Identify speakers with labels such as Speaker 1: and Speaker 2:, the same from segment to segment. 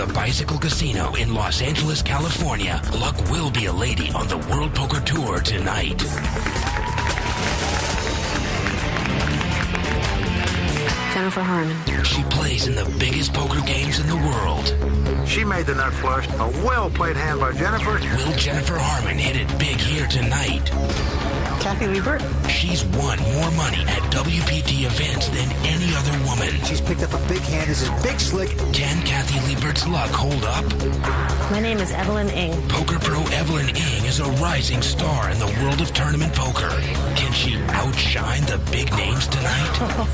Speaker 1: the Bicycle Casino in Los Angeles, California, luck will be a lady on the World Poker Tour tonight.
Speaker 2: Jennifer Harmon.
Speaker 1: She plays in the biggest poker games in the world.
Speaker 3: She made the nut flush. A well-played hand by Jennifer.
Speaker 1: Will Jennifer Harmon hit it big here tonight?
Speaker 2: Kathy Liebert.
Speaker 1: She's won more money at WPT events than any other woman.
Speaker 4: She's picked up a big hand. This is big slick.
Speaker 1: Can Kathy Liebert's luck hold up?
Speaker 2: My name is Evelyn Ng.
Speaker 1: Poker pro Evelyn Ng is a rising star in the world of tournament poker. Can she outshine the big names tonight?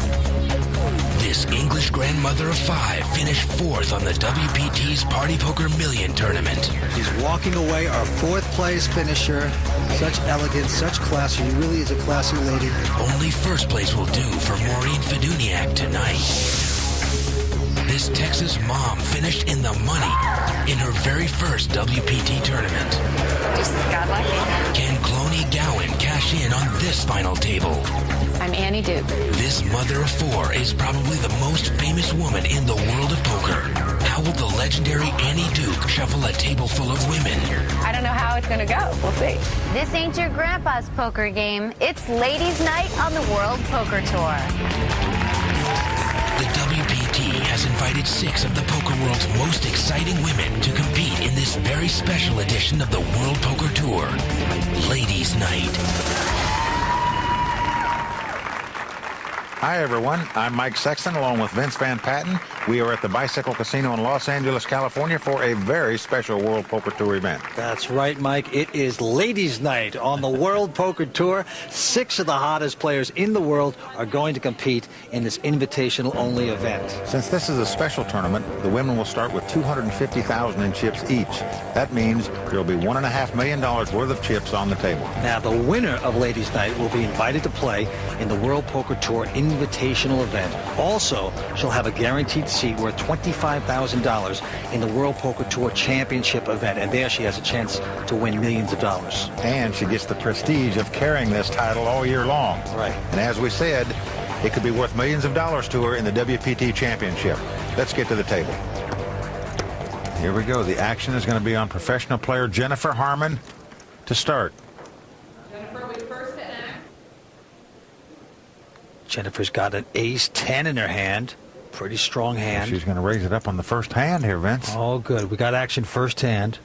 Speaker 1: This English grandmother of 5 finished 4th on the WPT's Party Poker Million Tournament.
Speaker 4: She's walking away, our 4th place finisher. Such elegance, such class. She really is a classy lady.
Speaker 1: Only 1st place will do for Maureen Feduniak tonight. This Texas mom finished in the money in her very first WPT tournament.
Speaker 5: Just got lucky.
Speaker 1: Can Cloney Gowan cash in on this final table?
Speaker 5: I'm Annie Duke.
Speaker 1: This mother of 4 is probably the most famous woman in the world of poker. How will the legendary Annie Duke shuffle a table full of women?
Speaker 5: I don't know how it's going to go. We'll see.
Speaker 6: This ain't your grandpa's poker game. It's ladies' night on the World Poker Tour.
Speaker 1: The WPT has invited 6 of the poker world's most exciting women to compete in this very special edition of the World Poker Tour, Ladies' Night.
Speaker 3: Hi, everyone. I'm Mike Sexton, along with Vince Van Patten. We are at the Bicycle Casino in Los Angeles, California, for a very special World Poker Tour event.
Speaker 4: That's right, Mike. It is ladies' night on the World Poker Tour. 6 of the hottest players in the world are going to compete in this invitational-only event.
Speaker 3: Since this is a special tournament, the women will start with $250,000 in chips each. That means there will be $1.5 million worth of chips on the table.
Speaker 4: Now, the winner of ladies' night will be invited to play in the World Poker Tour invitational event. Also, she'll have a guaranteed seat worth $25,000 in the World Poker Tour Championship event, and there she has a chance to win millions of dollars.
Speaker 3: And she gets the prestige of carrying this title all year long.
Speaker 4: Right.
Speaker 3: And as we said, it could be worth millions of dollars to her in the WPT Championship. Let's get to the table. Here we go. The action is going to be on professional player Jennifer Harmon to start.
Speaker 4: Jennifer's got an ace-10 in her hand. Pretty strong hand.
Speaker 3: She's going to raise it up on the first hand here, Vince.
Speaker 4: Oh, good. We got action first hand.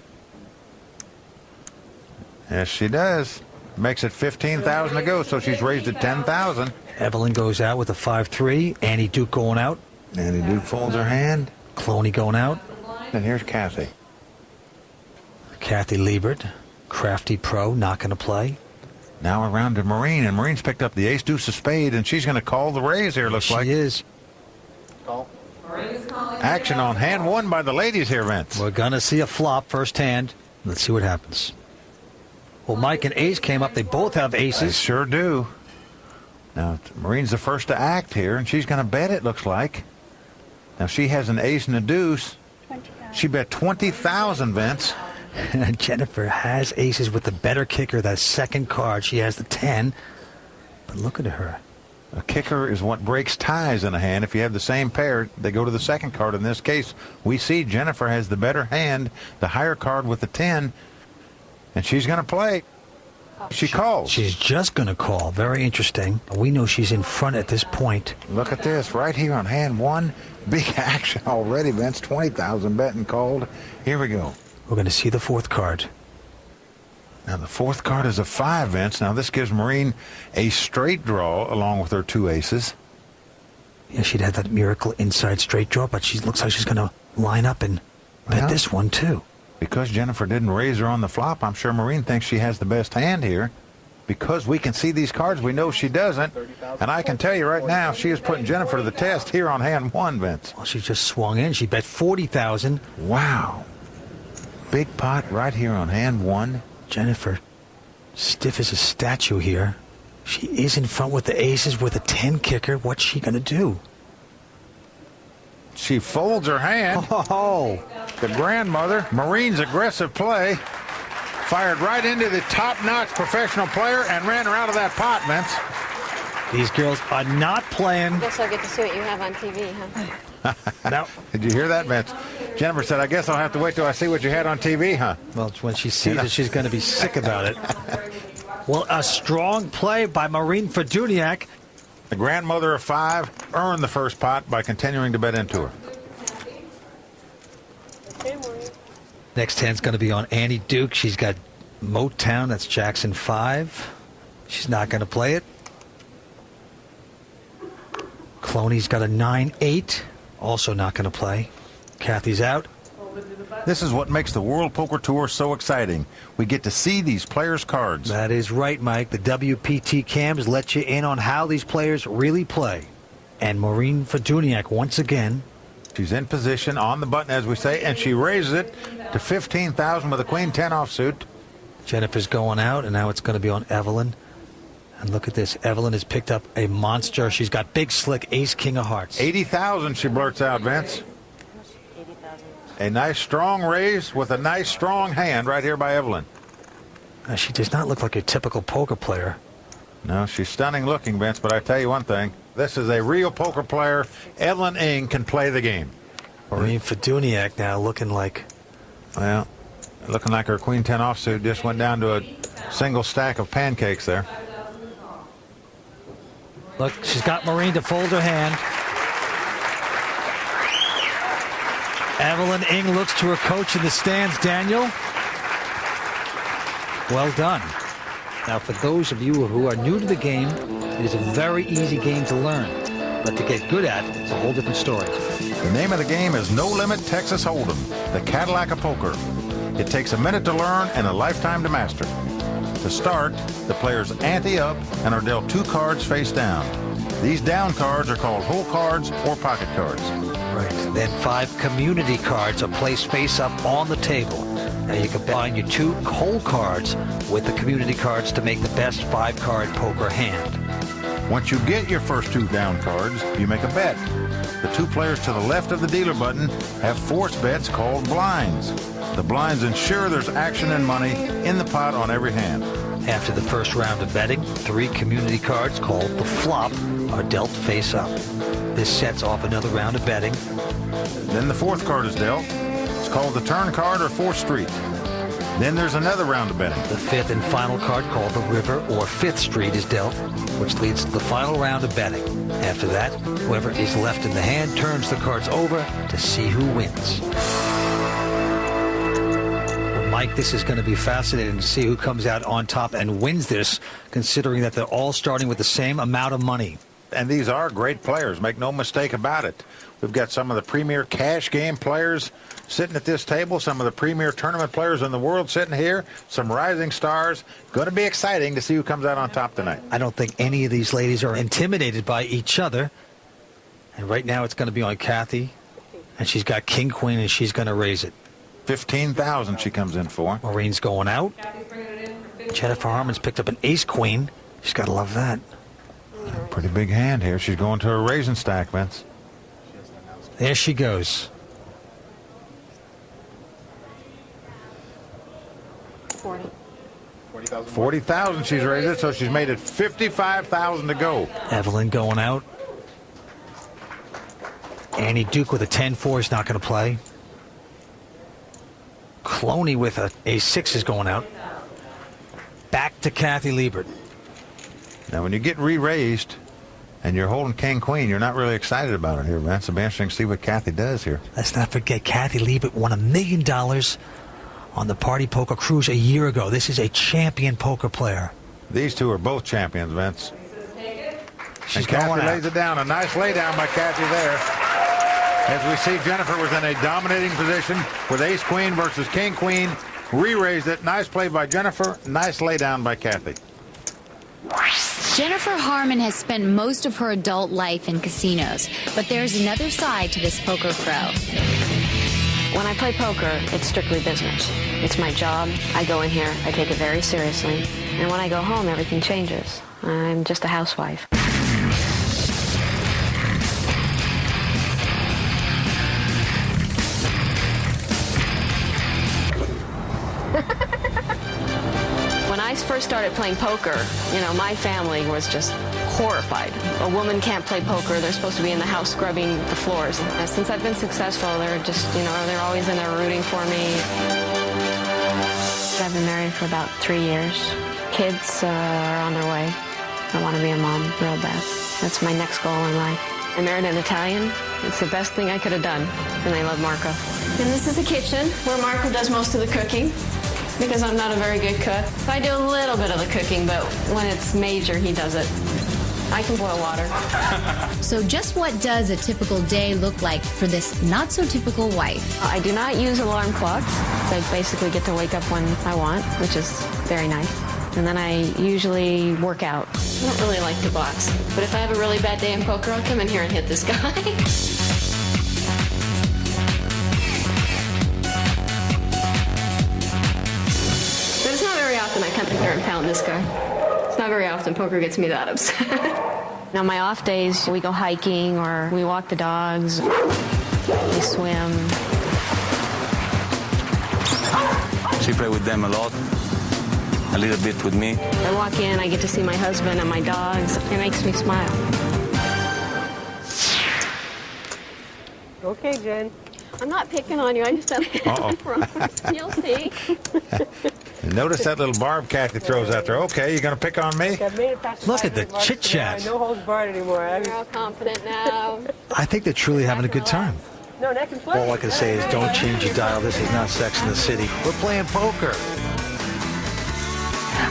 Speaker 3: Yes, she does. Makes it 15,000 to go, so she's raised it 10,000.
Speaker 4: Evelyn goes out with a 5-3. Annie Duke going out.
Speaker 3: Annie Duke folds her hand.
Speaker 4: Cloney going out.
Speaker 3: And here's Kathy.
Speaker 4: Kathy Liebert, crafty pro, not going to play.
Speaker 3: Now around to Maureen, and Maureen's picked up the ace-deuce of spade, and she's going to call the raise here, looks like.
Speaker 4: She is.
Speaker 3: Call. Action on hand 1 by the ladies here, Vince.
Speaker 4: We're going to see a flop first hand. Let's see what happens. Well, Mike and Ace came up. They both have aces.
Speaker 3: They sure do. Now, Maureen's the first to act here, and she's going to bet, it looks like. Now, she has an ace and a deuce. She bet 20,000, Vince.
Speaker 4: Jennifer has aces with the better kicker, that second card. She has the 10. But look at her.
Speaker 3: A kicker is what breaks ties in a hand. If you have the same pair, they go to the second card. In this case, we see Jennifer has the better hand, the higher card with the 10, and she's going to play. She calls.
Speaker 4: She's just going to call. Very interesting. We know she's in front at this point.
Speaker 3: Look at this right here on hand 1. Big action already, Vince. 20,000 betting called. Here we go.
Speaker 4: We're going to see the 4th card.
Speaker 3: Now, the 4th card is a 5, Vince. Now, this gives Maureen a straight draw along with her 2 aces.
Speaker 4: Yeah, she'd have that miracle inside straight draw, but she looks like she's going to line up and bet this one, too.
Speaker 3: Because Jennifer didn't raise her on the flop, I'm sure Maureen thinks she has the best hand here. Because we can see these cards, we know she doesn't. And I can tell you right now, she is putting Jennifer to the test here on hand 1, Vince.
Speaker 4: Well, she just swung in. She bet 40,000.
Speaker 3: Wow. Big pot right here on hand 1.
Speaker 4: Jennifer, stiff as a statue here. She is in front with the aces with a 10 kicker. What's she going to do?
Speaker 3: She folds her hand.
Speaker 4: Oh,
Speaker 3: the grandmother. Maureen's aggressive play. Fired right into the top-notch professional player and ran her out of that pot, Vince.
Speaker 4: These girls are not playing.
Speaker 2: I guess I'll get to see what you have on TV, huh?
Speaker 4: Now,
Speaker 3: did you hear that, Vince? Jennifer said, I guess I'll have to wait till I see what you had on TV, huh?
Speaker 4: Well, when she sees it, she's going to be sick about it. Well, a strong play by Maureen Feduniak.
Speaker 3: The grandmother of 5 earned the first pot by continuing to bet into her.
Speaker 4: Next hand's going to be on Annie Duke. She's got Motown. That's Jackson 5. She's not going to play it. Cloney's got a 9-8. Also not going to play. Kathy's out.
Speaker 3: This is what makes the World Poker Tour so exciting. We get to see these players' cards.
Speaker 4: That is right, Mike. The WPT cams let you in on how these players really play. And Maureen Feduniak, once again.
Speaker 3: She's in position on the button, as we say, and she raises it to 15,000 with a queen 10 offsuit.
Speaker 4: Jennifer's going out, and now it's going to be on Evelyn. And look at this. Evelyn has picked up a monster. She's got big slick ace king of hearts.
Speaker 3: 80,000 she blurts out, Vince. A nice strong raise with a nice strong hand right here by Evelyn.
Speaker 4: She does not look like a typical poker player.
Speaker 3: No, she's stunning looking, Vince, but I tell you one thing. This is a real poker player. Evelyn Ng can play the game.
Speaker 4: Maureen Feduniak now looking like...
Speaker 3: Well, looking like her queen 10 offsuit just went down to a single stack of pancakes there.
Speaker 4: Look, she's got Maureen to fold her hand. Evelyn Ng looks to her coach in the stands, Daniel. Well done. Now, for those of you who are new to the game, it is a very easy game to learn. But to get good at, it's a whole different story.
Speaker 3: The name of the game is No Limit Texas Hold'em, the Cadillac of poker. It takes a minute to learn and a lifetime to master. To start, the players ante up and are dealt 2 cards face down. These down cards are called hole cards or pocket cards.
Speaker 4: Right. Then 5 community cards are placed face up on the table. Now you combine your 2 hole cards with the community cards to make the best 5-card poker hand.
Speaker 3: Once you get your first 2 down cards, you make a bet. The 2 players to the left of the dealer button have force bets called blinds. The blinds ensure there's action and money in the pot on every hand.
Speaker 4: After the first round of betting, 3 community cards called the flop are dealt face up. This sets off another round of betting.
Speaker 3: Then the 4th card is dealt. It's called the turn card or 4th street. Then there's another round of betting.
Speaker 4: The 5th and final card called the river or 5th street is dealt, which leads to the final round of betting. After that, whoever is left in the hand turns the cards over to see who wins. Well, Mike, this is going to be fascinating to see who comes out on top and wins this, considering that they're all starting with the same amount of money.
Speaker 3: And these are great players, make no mistake about it. We've got some of the premier cash game players sitting at this table, some of the premier tournament players in the world sitting here, some rising stars. Going to be exciting to see who comes out on top tonight.
Speaker 4: I don't think any of these ladies are intimidated by each other. And right now it's going to be on Kathy. And she's got king, queen, and she's going to raise it.
Speaker 3: 15,000 she comes in for.
Speaker 4: Maureen's going out. Jennifer Harmon's picked up an ace, queen. She's got to love that.
Speaker 3: Pretty big hand here. She's going to a raising stack, Vince.
Speaker 4: There she goes.
Speaker 3: 40,000 she's raised it, so she's made it 55,000 to go.
Speaker 4: Evelyn going out. Annie Duke with a 10-4 is not going to play. Cloney with a ace-6 is going out. Back to Kathy Liebert.
Speaker 3: Now, when you get re-raised and you're holding king-queen, you're not really excited about it here, man. It's interesting to see what Kathy does here.
Speaker 4: Let's not forget, Kathy Liebert won $1 million on the Party Poker Cruise a year ago. This is a champion poker player.
Speaker 3: These 2 are both champions, Vince.
Speaker 4: She's
Speaker 3: and Kathy
Speaker 4: going
Speaker 3: lays
Speaker 4: out.
Speaker 3: it down. A nice laydown by Kathy there. As we see, Jennifer was in a dominating position with ace-queen versus king-queen. Re-raised it. Nice play by Jennifer. Nice laydown by Kathy.
Speaker 7: Jennifer Harmon has spent most of her adult life in casinos, but there's another side to this poker pro.
Speaker 2: When I play poker, it's strictly business. It's my job. I go in here, I take it very seriously. And when I go home, everything changes. I'm just a housewife. When I first started playing poker, you know, my family was just horrified. A woman can't play poker. They're supposed to be in the house scrubbing the floors. And since I've been successful, they're just, they're always in there rooting for me. I've been married for about 3 years. Kids are on their way. I want to be a mom real bad. That's my next goal in life. I married an Italian. It's the best thing I could have done. And I love Marco. And this is the kitchen where Marco does most of the cooking because I'm not a very good cook. I do a little bit of the cooking, but when it's major, he does it. I can boil water.
Speaker 7: So just what does a typical day look like for this not-so-typical wife?
Speaker 2: I do not use alarm clocks. So I basically get to wake up when I want, which is very nice. And then I usually work out. I don't really like to box, but if I have a really bad day in poker, I'll come in here and hit this guy. But it's not very often I come in here and pound this guy. It's not very often poker gets me that upset. Now, my off days, we go hiking or we walk the dogs, we swim.
Speaker 8: She play with them a lot, a little bit with me.
Speaker 2: I walk in, I get to see my husband and my dogs. It makes me smile.
Speaker 9: Okay, Jen.
Speaker 2: I'm not picking on you, I just don't have You'll see.
Speaker 3: Notice that little barb Kathy throws out there. Okay, you're going to pick on me?
Speaker 4: Look at the chit-chat.
Speaker 9: No holds barred anymore.
Speaker 2: You're all confident now.
Speaker 4: I think they're truly having a good time.
Speaker 9: No, next and play.
Speaker 4: All I can say is don't change your dial. This is not Sex in the City. We're playing poker.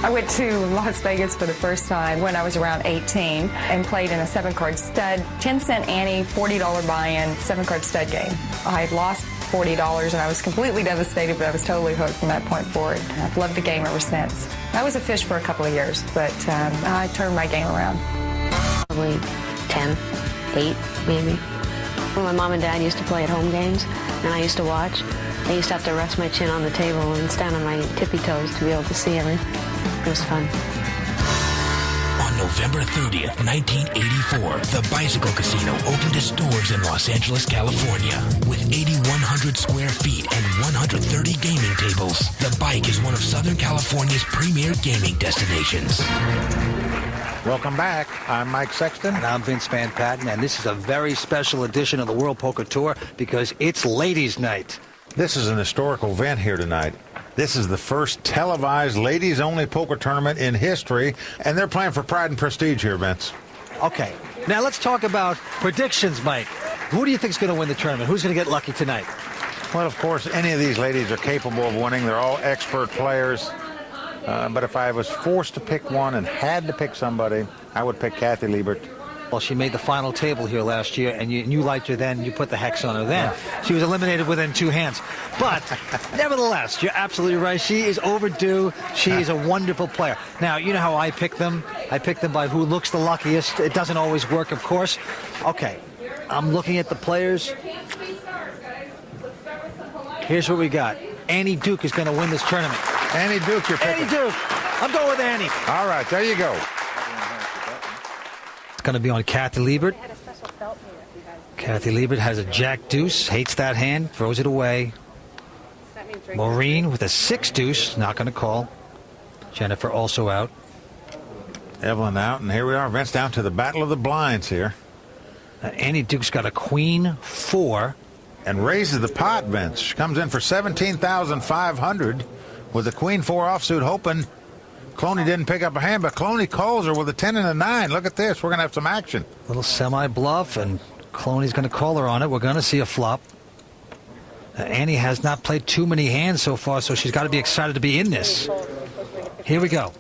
Speaker 5: I went to Las Vegas for the first time when I was around 18 and played in a 7-card stud, 10-cent ante, $40 buy-in, 7-card stud game. I lost $40 and I was completely devastated, but I was totally hooked from that point forward. I've loved the game ever since. I was a fish for a couple of years, but I turned my game around.
Speaker 2: Probably 10, 8 maybe. When my mom and dad used to play at home games and I used to watch, I used to have to rest my chin on the table and stand on my tippy toes to be able to see everything. It was fun.
Speaker 1: On November 30th, 1984, the Bicycle Casino opened its doors in Los Angeles, California. With 8,100 square feet and 130 gaming tables, the Bike is one of Southern California's premier gaming destinations.
Speaker 3: Welcome back. I'm Mike Sexton.
Speaker 4: And I'm Vince Van Patten, and this is a very special edition of the World Poker Tour because it's Ladies' Night.
Speaker 3: This is an historical event here tonight. This is the first televised ladies-only poker tournament in history, and they're playing for pride and prestige here, Vince.
Speaker 4: Okay, now let's talk about predictions, Mike. Who do you think is going to win the tournament? Who's going to get lucky tonight?
Speaker 3: Well, of course, any of these ladies are capable of winning. They're all expert players. But if I was forced to pick one and had to pick somebody, I would pick Kathy Liebert.
Speaker 4: Well, she made the final table here last year, and you liked her then. You put the hex on her then. She was eliminated within 2 hands. But nevertheless, you're absolutely right. She is overdue. She is a wonderful player. Now, you know how I pick them? I pick them by who looks the luckiest. It doesn't always work, of course. Okay, I'm looking at the players. Here's what we got. Annie Duke is going to win this tournament.
Speaker 3: Annie Duke, you're picking.
Speaker 4: Annie Duke. I'm going with Annie.
Speaker 3: All right, there you go.
Speaker 4: Going to be on Kathy Liebert. Kathy Liebert has a jack deuce, hates that hand, throws it away. Maureen with a 6 deuce, not going to call. Jennifer also out.
Speaker 3: Evelyn out, and here we are. Vince down to the battle of the blinds here.
Speaker 4: Annie Duke's got a queen 4.
Speaker 3: And raises the pot, Vince. She comes in for $17,500 with a queen 4 offsuit, hoping Cloney didn't pick up a hand, but Cloney calls her with a 10 and a 9. Look at this. We're going to have some action.
Speaker 4: Little semi-bluff, and Cloney's going to call her on it. We're going to see a flop. Annie has not played too many hands so far, so she's got to be excited to be in this. Here we go.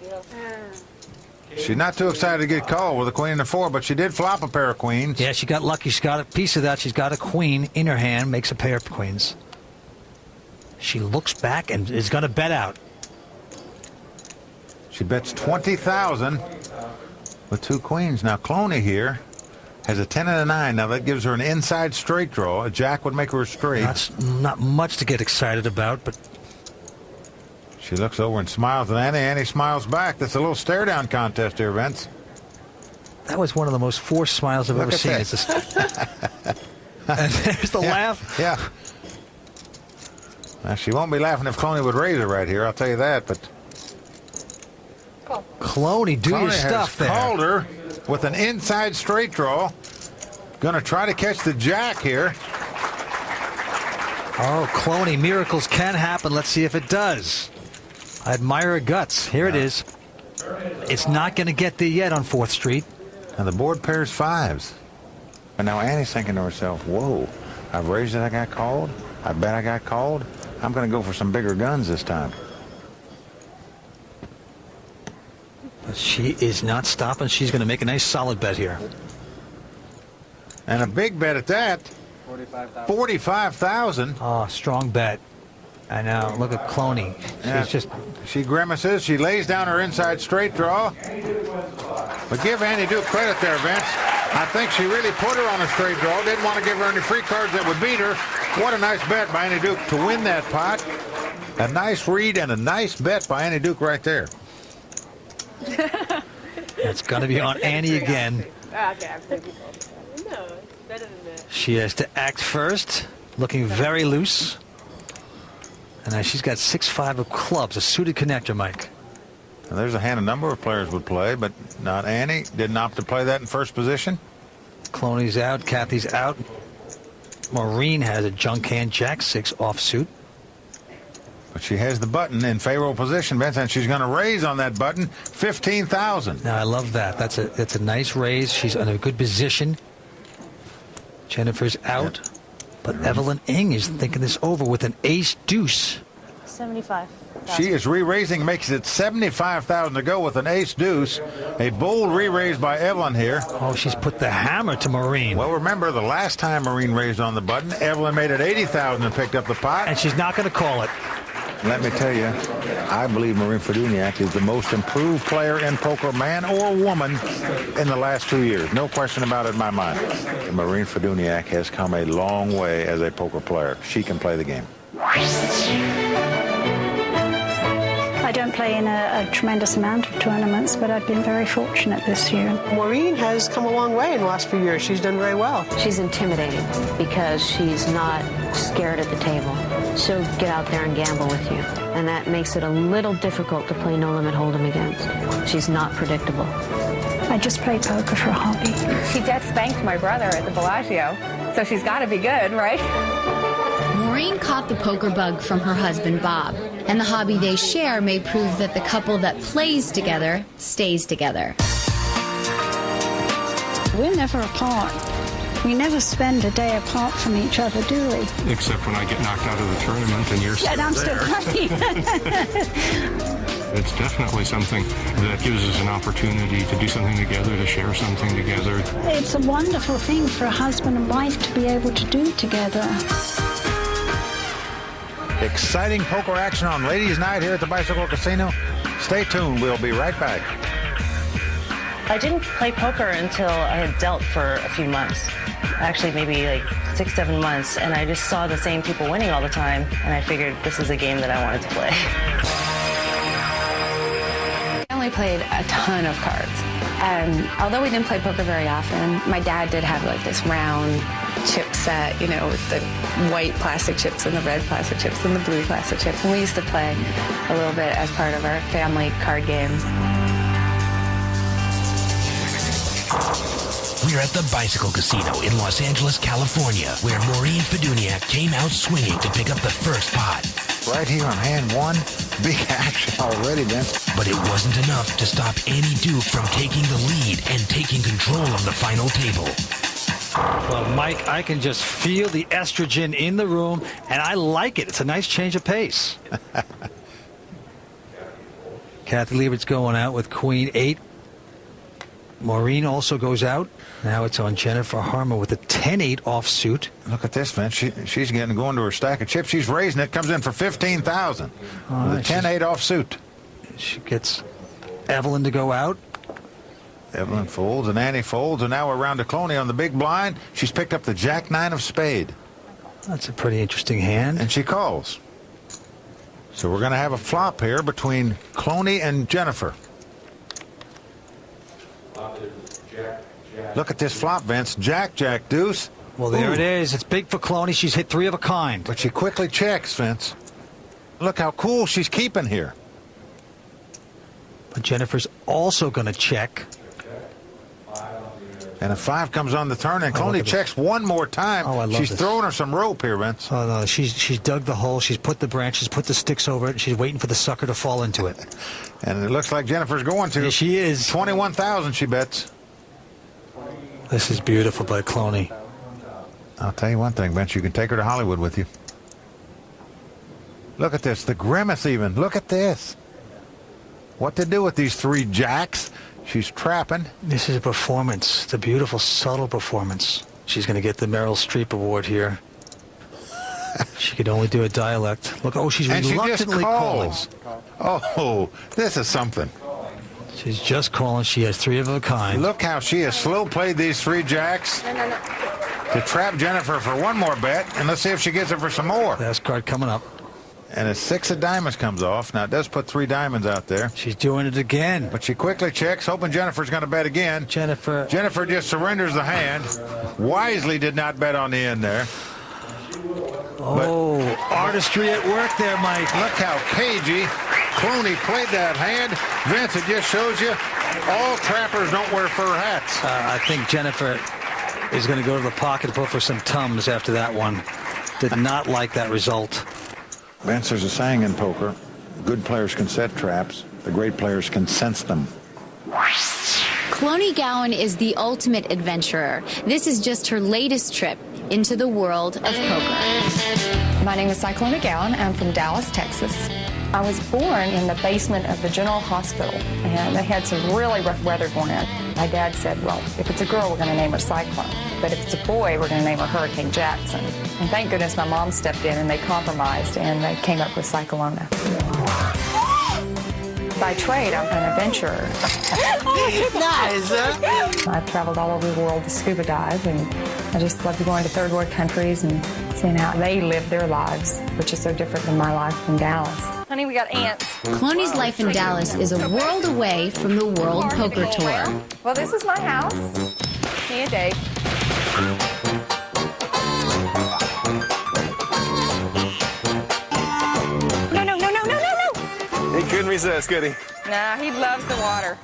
Speaker 3: She's not too excited to get called with a queen and a 4, but she did flop a pair of queens.
Speaker 4: Yeah, she got lucky. She got a piece of that. She's got a queen in her hand, makes a pair of queens. She looks back and is going to bet out.
Speaker 3: She bets $20,000 with 2 queens. Now, Cloney here has a 10 and a 9. Now, that gives her an inside straight draw. A jack would make her a straight.
Speaker 4: That's not much to get excited about, but
Speaker 3: she looks over and smiles at Annie. Annie smiles back. That's a little stare-down contest here, Vince.
Speaker 4: that was one of the most forced smiles I've ever seen. It's just, and there's the laugh.
Speaker 3: Yeah. Now, she won't be laughing if Cloney would raise her right here, I'll tell you that, but
Speaker 4: Cloney, do your stuff there.
Speaker 3: Called her. with an inside straight draw. Going to try to catch the jack here.
Speaker 4: Oh, Cloney, miracles can happen. Let's see if it does. I admire her guts. Here it is. It's not going to get there yet on 4th Street.
Speaker 3: And the board pairs 5s. And now Annie's thinking to herself, whoa, I've raised it, I got called. I bet I got called. I'm going to go for some bigger guns this time.
Speaker 4: But she is not stopping. She's going to make a nice solid bet here.
Speaker 3: And a big bet at that. 45,000.
Speaker 4: Oh, strong bet. I know. Look at Cloney.
Speaker 3: She grimaces. She lays down her inside straight draw. But give Annie Duke credit there, Vince. I think she really put her on a straight draw. Didn't want to give her any free cards that would beat her. What a nice bet by Annie Duke to win that pot. A nice read and a nice bet by Annie Duke right there.
Speaker 4: It's going to be on Annie again.
Speaker 9: No, it's better than that.
Speaker 4: She has to act first, looking very loose. And now she's got 6-5 of clubs, a suited connector, Mike.
Speaker 3: And there's a hand a number of players would play, but not Annie. Didn't opt to play that in first position.
Speaker 4: Cloney's out, Kathy's out. Maureen has a junk hand, Jack-6 offsuit.
Speaker 3: But she has the button in favorable position, Vince, and she's going to raise on that button 15,000.
Speaker 4: Now I love that. That's a nice raise. She's in a good position. Jennifer's out, but Evelyn Ng is thinking this over with an ace-deuce.
Speaker 6: 75.
Speaker 3: She is re-raising, makes it 75,000 to go with an ace-deuce. A bold re-raise by Evelyn here.
Speaker 4: Oh, she's put the hammer to Maureen.
Speaker 3: Well, remember the last time Maureen raised on the button, Evelyn made it 80,000 and picked up the pot.
Speaker 4: And she's not going to call it.
Speaker 3: Let me tell you, I believe Maureen Feduniak is the most improved player in poker, man or woman, in the last 2 years. No question about it in my mind. And Maureen Feduniak has come a long way as a poker player. She can play the game.
Speaker 10: I don't play in a tremendous amount of tournaments, but I've been very fortunate this year.
Speaker 9: Maureen has come a long way in the last few years. She's done very well.
Speaker 2: She's intimidating because she's not scared at the table. She'll get out there and gamble with you, and that makes it a little difficult to play no limit hold'em against. She's not predictable.
Speaker 10: I just play poker for a hobby.
Speaker 5: She just spanked my brother at the Bellagio, so she's got to be good, right?
Speaker 7: Maureen caught the poker bug from her husband, Bob, and the hobby they share may prove that the couple that plays together stays together.
Speaker 10: We're never apart. We never spend a day apart from each other, do we?
Speaker 11: Except when I get knocked out of the tournament and you're still
Speaker 10: And I'm still playing.
Speaker 11: It's definitely something that gives us an opportunity to do something together, to share something together.
Speaker 10: It's a wonderful thing for a husband and wife to be able to do together.
Speaker 3: Exciting poker action on Ladies' Night here at the Bicycle Casino. Stay tuned. We'll be right back.
Speaker 12: I didn't play poker until I had dealt for a few months. Actually, maybe like 6-7 months, and I just saw the same people winning all the time, and I figured this is a game that I wanted to play.
Speaker 5: I only played a ton of cards. And although we didn't play poker very often, my dad did have like this round chip set, you know, with the white plastic chips and the red plastic chips and the blue plastic chips. And we used to play a little bit as part of our family card games.
Speaker 1: We're at the Bicycle Casino in Los Angeles, California, where Maureen Feduniak came out swinging to pick up the first pot.
Speaker 3: Right here on hand one. Big action already, Vince.
Speaker 1: But it wasn't enough to stop Annie Duke from taking the lead and taking control of the final table.
Speaker 4: Well, Mike, I can just feel the estrogen in the room, and I like it. It's a nice change of pace. Kathy Liebert's going out with Queen 8. Maureen also goes out. Now it's on Jennifer Harmer with a 10-8 offsuit.
Speaker 3: Look at this, Vince. She's going to her stack of chips. She's raising it. Comes in for 15,000 with a 10-8 offsuit.
Speaker 4: She gets Evelyn to go out.
Speaker 3: Evelyn folds and Annie folds, and now we're around to Cloney on the big blind. She's picked up the Jack-9 of spade.
Speaker 4: That's a pretty interesting hand.
Speaker 3: And she calls. So we're going to have a flop here between Cloney and Jennifer. Look at this flop, Vince. Jack, Jack, deuce.
Speaker 4: Well, there it is. It's big for Cloney. She's hit 3 of a kind.
Speaker 3: But she quickly checks, Vince. Look how cool she's keeping here.
Speaker 4: But Jennifer's also going to check.
Speaker 3: And a 5 comes on the turn, and Cloney checks one more time.
Speaker 4: Oh, I love
Speaker 3: She's
Speaker 4: this.
Speaker 3: throwing her some rope here, Vince.
Speaker 4: Oh, no, she's dug the hole. She's put the branches, put the sticks over it, and she's waiting for the sucker to fall into it.
Speaker 3: And it looks like Jennifer's going to.
Speaker 4: Yeah, she is.
Speaker 3: 21,000, she bets.
Speaker 4: This is beautiful by Cloney.
Speaker 3: I'll tell you one thing, Vince. You can take her to Hollywood with you. Look at this. The grimace even. Look at this. What to do with these 3 jacks? She's trapping.
Speaker 4: This is a performance. It's a beautiful, subtle performance. She's going to get the Meryl Streep Award here. She could only do a dialect. Look, she's reluctantly calling.
Speaker 3: Oh, this is something.
Speaker 4: She's just calling. She has 3 of a kind.
Speaker 3: Look how she has slow played these 3 jacks to trap Jennifer for one more bet, and let's see if she gets it for some more.
Speaker 4: Last card coming up.
Speaker 3: And a 6 of diamonds comes off. Now, it does put 3 diamonds out there.
Speaker 4: She's doing it again.
Speaker 3: But she quickly checks, hoping Jennifer's going to bet again.
Speaker 4: Jennifer
Speaker 3: just surrenders the hand. Wisely did not bet on the end there.
Speaker 4: Oh, artistry at work there, Mike.
Speaker 3: Look how cagey Cloney played that hand. Vince, it just shows you all trappers don't wear fur hats.
Speaker 4: I think Jennifer is going to go to the pocket to put for some Tums after that one. Did not like that result.
Speaker 3: Vince, there's a saying in poker, good players can set traps, the great players can sense them.
Speaker 7: Cloney Gowan is the ultimate adventurer. This is just her latest trip into the world of poker.
Speaker 5: My name is Cyclona Gowan. I'm from Dallas, Texas. I was born in the basement of the General Hospital, and they had some really rough weather going on. My dad said, well, if it's a girl, we're going to name her Cyclone. But if it's a boy, we're going to name her Hurricane Jackson. And thank goodness my mom stepped in, and they compromised, and they came up with Cyclona. By trade, I'm an adventurer.
Speaker 9: Nice.
Speaker 5: I've traveled all over the world to scuba dive, and I just love to go into third world countries and seeing how they live their lives, which is so different than my life in Dallas. Honey, we got ants.
Speaker 7: Cloney's life in Dallas is a world away from the World Poker Tour.
Speaker 5: Well, this is my house. Me and Dave.
Speaker 13: He couldn't resist, could he?
Speaker 5: Nah, he loves the water.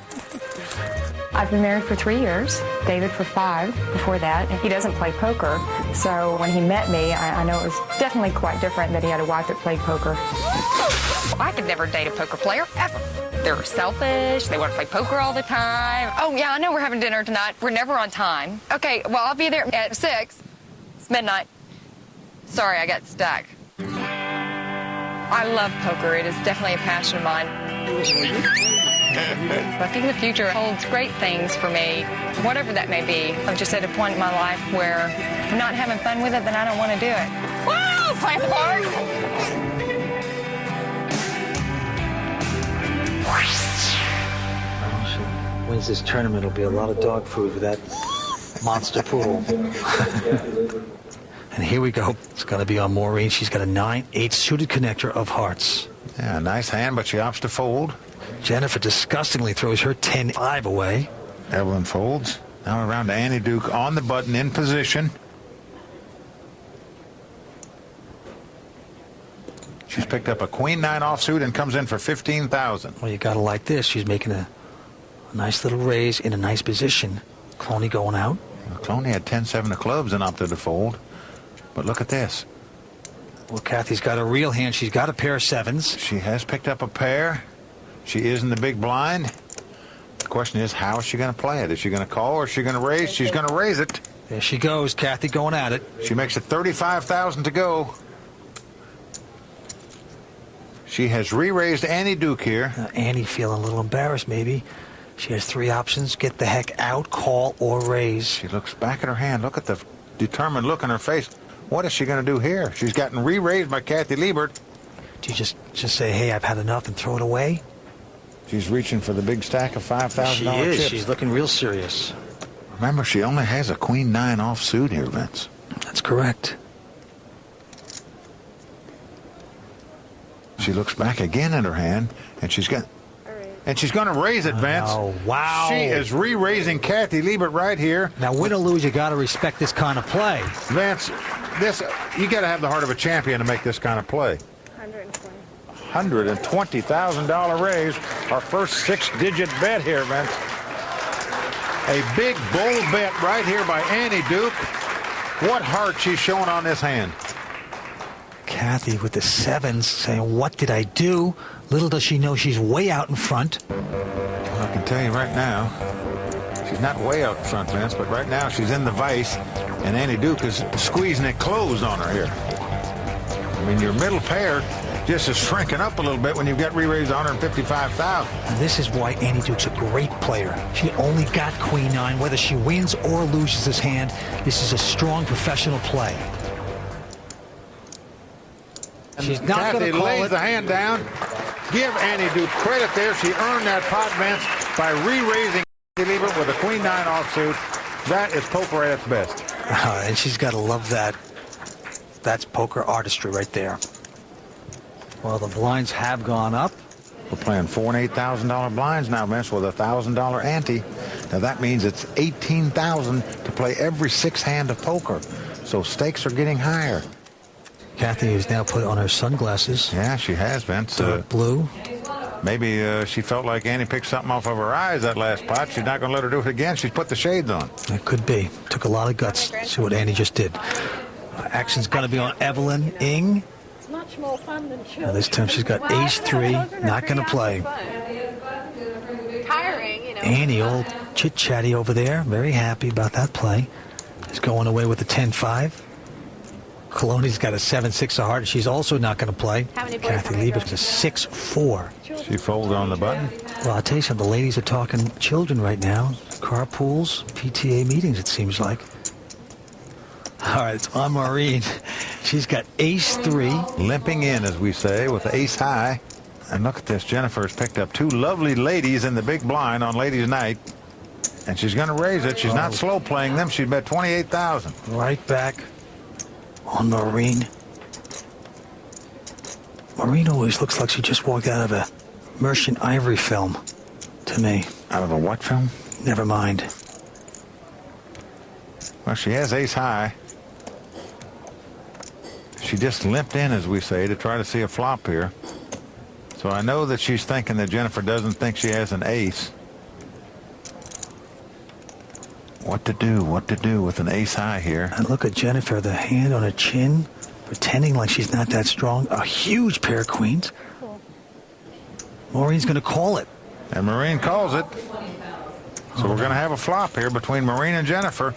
Speaker 5: I've been married for 3 years, David for 5 before that. He doesn't play poker, so when he met me, I know it was definitely quite different that he had a wife that played poker. I could never date a poker player, ever. They're selfish, they want to play poker all the time. Oh, yeah, I know we're having dinner tonight. We're never on time. Okay, well, I'll be there at 6. It's midnight. Sorry, I got stuck. I love poker. It is definitely a passion of mine. I think the future holds great things for me, whatever that may be. I'm just at a point in my life where if I'm not having fun with it, then I don't want to do it. Woo! Play the part!
Speaker 4: Wins this tournament, will be a lot of dog food for that monster pool. And here we go. It's going to be on Maureen. She's got a 9-8 suited connector of hearts.
Speaker 3: Yeah, nice hand, but she opts to fold.
Speaker 4: Jennifer disgustingly throws her 10-5 away.
Speaker 3: Evelyn folds. Now around to Annie Duke on the button in position. She's picked up a Queen 9 offsuit and comes in for 15,000.
Speaker 4: Well, you got to like this. She's making a nice little raise in a nice position. Cloney going out.
Speaker 3: Well, Cloney had 10-7 of clubs and opted to fold. But look at this.
Speaker 4: Well, Kathy's got a real hand. She's got a pair of 7s.
Speaker 3: She has picked up a pair. She is in the big blind. The question is, how is she going to play it? Is she going to call or is she going to raise? She's going to raise it.
Speaker 4: There she goes, Kathy going at it.
Speaker 3: She makes it 35,000 to go. She has re-raised Annie Duke here.
Speaker 4: Annie feeling a little embarrassed, maybe. She has 3 options. Get the heck out, call, or raise.
Speaker 3: She looks back at her hand. Look at the determined look in her face. What is she going to do here? She's gotten re-raised by Kathy Liebert.
Speaker 4: Do you just say, hey, I've had enough and throw it away?
Speaker 3: She's reaching for the big stack of $5,000
Speaker 4: She is.
Speaker 3: chips.
Speaker 4: She's looking real serious.
Speaker 3: Remember, she only has a Queen 9 offsuit here, Vince.
Speaker 4: That's correct.
Speaker 3: She looks back again at her hand, and she's going to raise it, Vince.
Speaker 4: Oh, wow.
Speaker 3: She is re-raising Kathy Liebert right here.
Speaker 4: Now, win or lose, you got to respect this kind of play.
Speaker 3: Vince, you got to have the heart of a champion to make this kind of play. $120,000 raise. Our first 6-digit bet here, Vince. A big, bold bet right here by Annie Duke. What heart she's showing on this hand.
Speaker 4: Kathy with the sevens saying, what did I do? Little does she know she's way out in front.
Speaker 3: Well, I can tell you right now, she's not way out in front, Vince, but right now she's in the vice, and Annie Duke is squeezing it closed on her here. I mean, your middle pair just is shrinking up a little bit when you've got re-raised 155,000.
Speaker 4: And this is why Annie Duke's a great player. She only got Queen 9. Whether she wins or loses this hand, this is a strong professional play. She's not going to call
Speaker 3: lays
Speaker 4: it.
Speaker 3: The hand down. Give Annie Duke credit there. She earned that pot, Vince, by re-raising with a Queen 9 offsuit. That is poker at its best.
Speaker 4: And she's got to love that. That's poker artistry right there. Well, the blinds have gone up.
Speaker 3: We're playing $4,000 and $8,000 blinds now, Vince, with a $1,000 ante. Now that means it's $18,000 to play every 6 hand of poker. So stakes are getting higher.
Speaker 4: Kathy has now put on her sunglasses.
Speaker 3: Yeah, she has, Vince.
Speaker 4: Dark blue.
Speaker 3: Maybe she felt like Annie picked something off of her eyes that last pot. She's not going to let her do it again. She's put the shades on.
Speaker 4: It could be. Took a lot of guts to see what Annie just did. Action's going to be on Evelyn Ng.
Speaker 14: Much more fun than
Speaker 4: Now this time she's got ace-3, not going to play.
Speaker 14: Tiring, you know.
Speaker 4: Annie, all chit-chatty over there, very happy about that play. Is going away with a 10-5. Coloni's got a 7-6 of heart. She's also not going to play. Kathy Lieber's a 6-4.
Speaker 3: She folded on the button.
Speaker 4: Well, I'll tell you something. The ladies are talking children right now. Carpools, PTA meetings, it seems like. All right, it's on Maureen. She's got ace-3.
Speaker 3: Limping in, as we say, with ace high. And look at this. Jennifer has picked up 2 lovely ladies in the big blind on ladies' night. And she's going to raise it. She's not slow playing them. She's bet 28,000.
Speaker 4: Right back on Maureen. Maureen always looks like she just walked out of a Merchant Ivory film to me.
Speaker 3: Out of a what film?
Speaker 4: Never mind.
Speaker 3: Well, she has ace high. She just limped in, as we say, to try to see a flop here. So I know that she's thinking that Jennifer doesn't think she has an ace. What to do with an ace high here.
Speaker 4: And look at Jennifer, the hand on her chin, pretending like she's not that strong. A huge pair of queens. Maureen's going to call it.
Speaker 3: And Maureen calls it. So we're going to have a flop here between Maureen and Jennifer.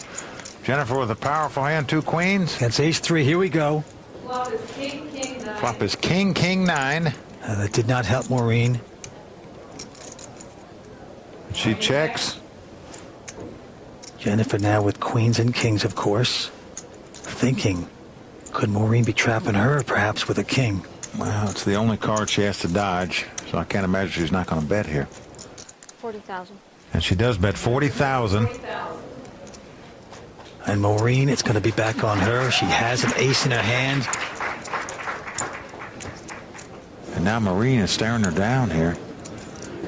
Speaker 3: Jennifer with a powerful hand, 2 queens.
Speaker 4: That's ace-3. Here we go.
Speaker 3: Flop is king, king, 9.
Speaker 4: That did not help Maureen.
Speaker 3: She checks.
Speaker 4: Jennifer now with queens and kings, of course. Thinking, could Maureen be trapping her, perhaps with a king?
Speaker 3: Well, it's the only card she has to dodge, so I can't imagine she's not going to bet here.
Speaker 14: 40,000.
Speaker 3: And she does bet 40,000.
Speaker 4: And Maureen, it's going to be back on her. She has an ace in her hand.
Speaker 3: And now Maureen is staring her down here.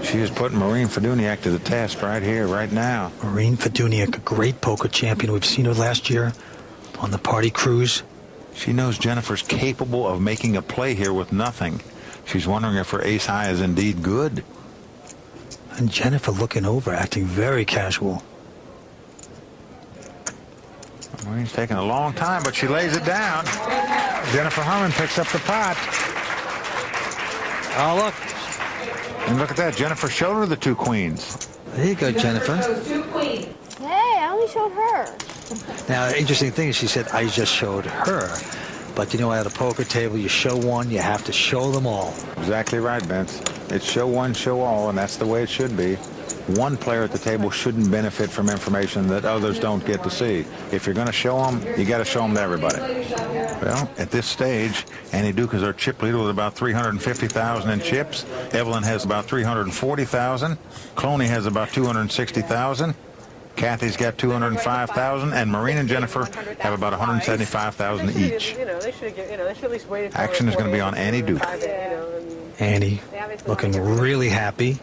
Speaker 3: She is putting Maureen Feduniak to the test right here, right now.
Speaker 4: Maureen Feduniak, a great poker champion. We've seen her last year on the party cruise.
Speaker 3: She knows Jennifer's capable of making a play here with nothing. She's wondering if her ace high is indeed good.
Speaker 4: And Jennifer looking over, acting very casual.
Speaker 3: Maureen's taking a long time, but she lays it down. Jennifer Harmon picks up the pot.
Speaker 4: Oh, look.
Speaker 3: And look at that. Jennifer showed her the 2 queens.
Speaker 4: There you go, Jennifer.
Speaker 14: Hey, I only showed her.
Speaker 4: Now, the interesting thing is she said, I just showed her. But, you know, at a poker table, you show one, you have to show them all.
Speaker 3: Exactly right, Vince. It's show one, show all, and that's the way it should be. One player at the table shouldn't benefit from information that others don't get to see. If you're going to show them, you got to show them to everybody. Well, at this stage, Annie Duke is our chip leader with about 350,000 in chips. Evelyn has about 340,000. Cloney has about 260,000. Kathy's got 205,000, and Maureen and Jennifer have about 175,000 each. Action is going to be on Annie Duke.
Speaker 4: Annie looking really happy,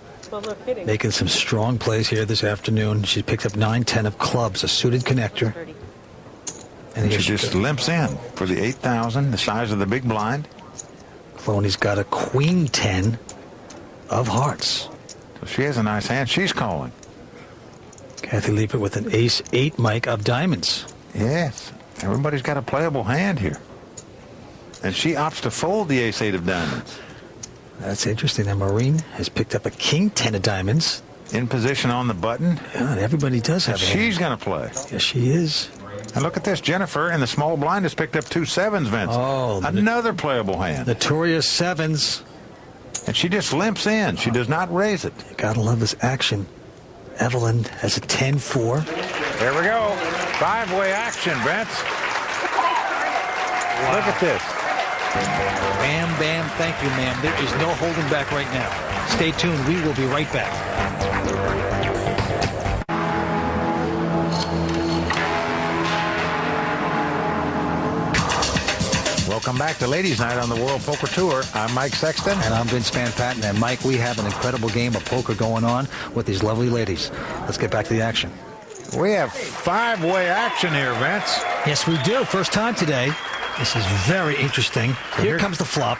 Speaker 4: making some strong plays here this afternoon. She picked up 9-10 of clubs, a suited connector.
Speaker 3: And she just limps in for the 8,000, the size of the big blind.
Speaker 4: Cloney's got a queen 10 of hearts.
Speaker 3: So she has a nice hand. She's calling.
Speaker 4: Kathy Leaper with an ace-8, Mike, of diamonds.
Speaker 3: Yes. Everybody's got a playable hand here. And she opts to fold the ace-8 of diamonds.
Speaker 4: That's interesting. And Maureen has picked up a king-10 of diamonds.
Speaker 3: In position on the button.
Speaker 4: Yeah, and everybody does have a hand.
Speaker 3: She's going to play.
Speaker 4: Yes, she is.
Speaker 3: And look at this. Jennifer in the small blind has picked up 2 sevens, Vince.
Speaker 4: Oh.
Speaker 3: Another playable hand.
Speaker 4: Notorious sevens.
Speaker 3: And she just limps in. She does not raise it.
Speaker 4: You gotta love this action. Evelyn has a 10-4.
Speaker 3: There we go. 5-way action, Vince. Wow. Look at this.
Speaker 4: Bam, bam, thank you, ma'am. There is no holding back right now. Stay tuned. We will be right back.
Speaker 3: Welcome back to Ladies Night on the World Poker Tour. I'm Mike Sexton.
Speaker 4: And I'm Vince Van Patten. And Mike, we have an incredible game of poker going on with these lovely ladies. Let's get back to the action.
Speaker 3: We have 5-way action here, Vince.
Speaker 4: Yes, we do. First time today. This is very interesting. Here comes the flop.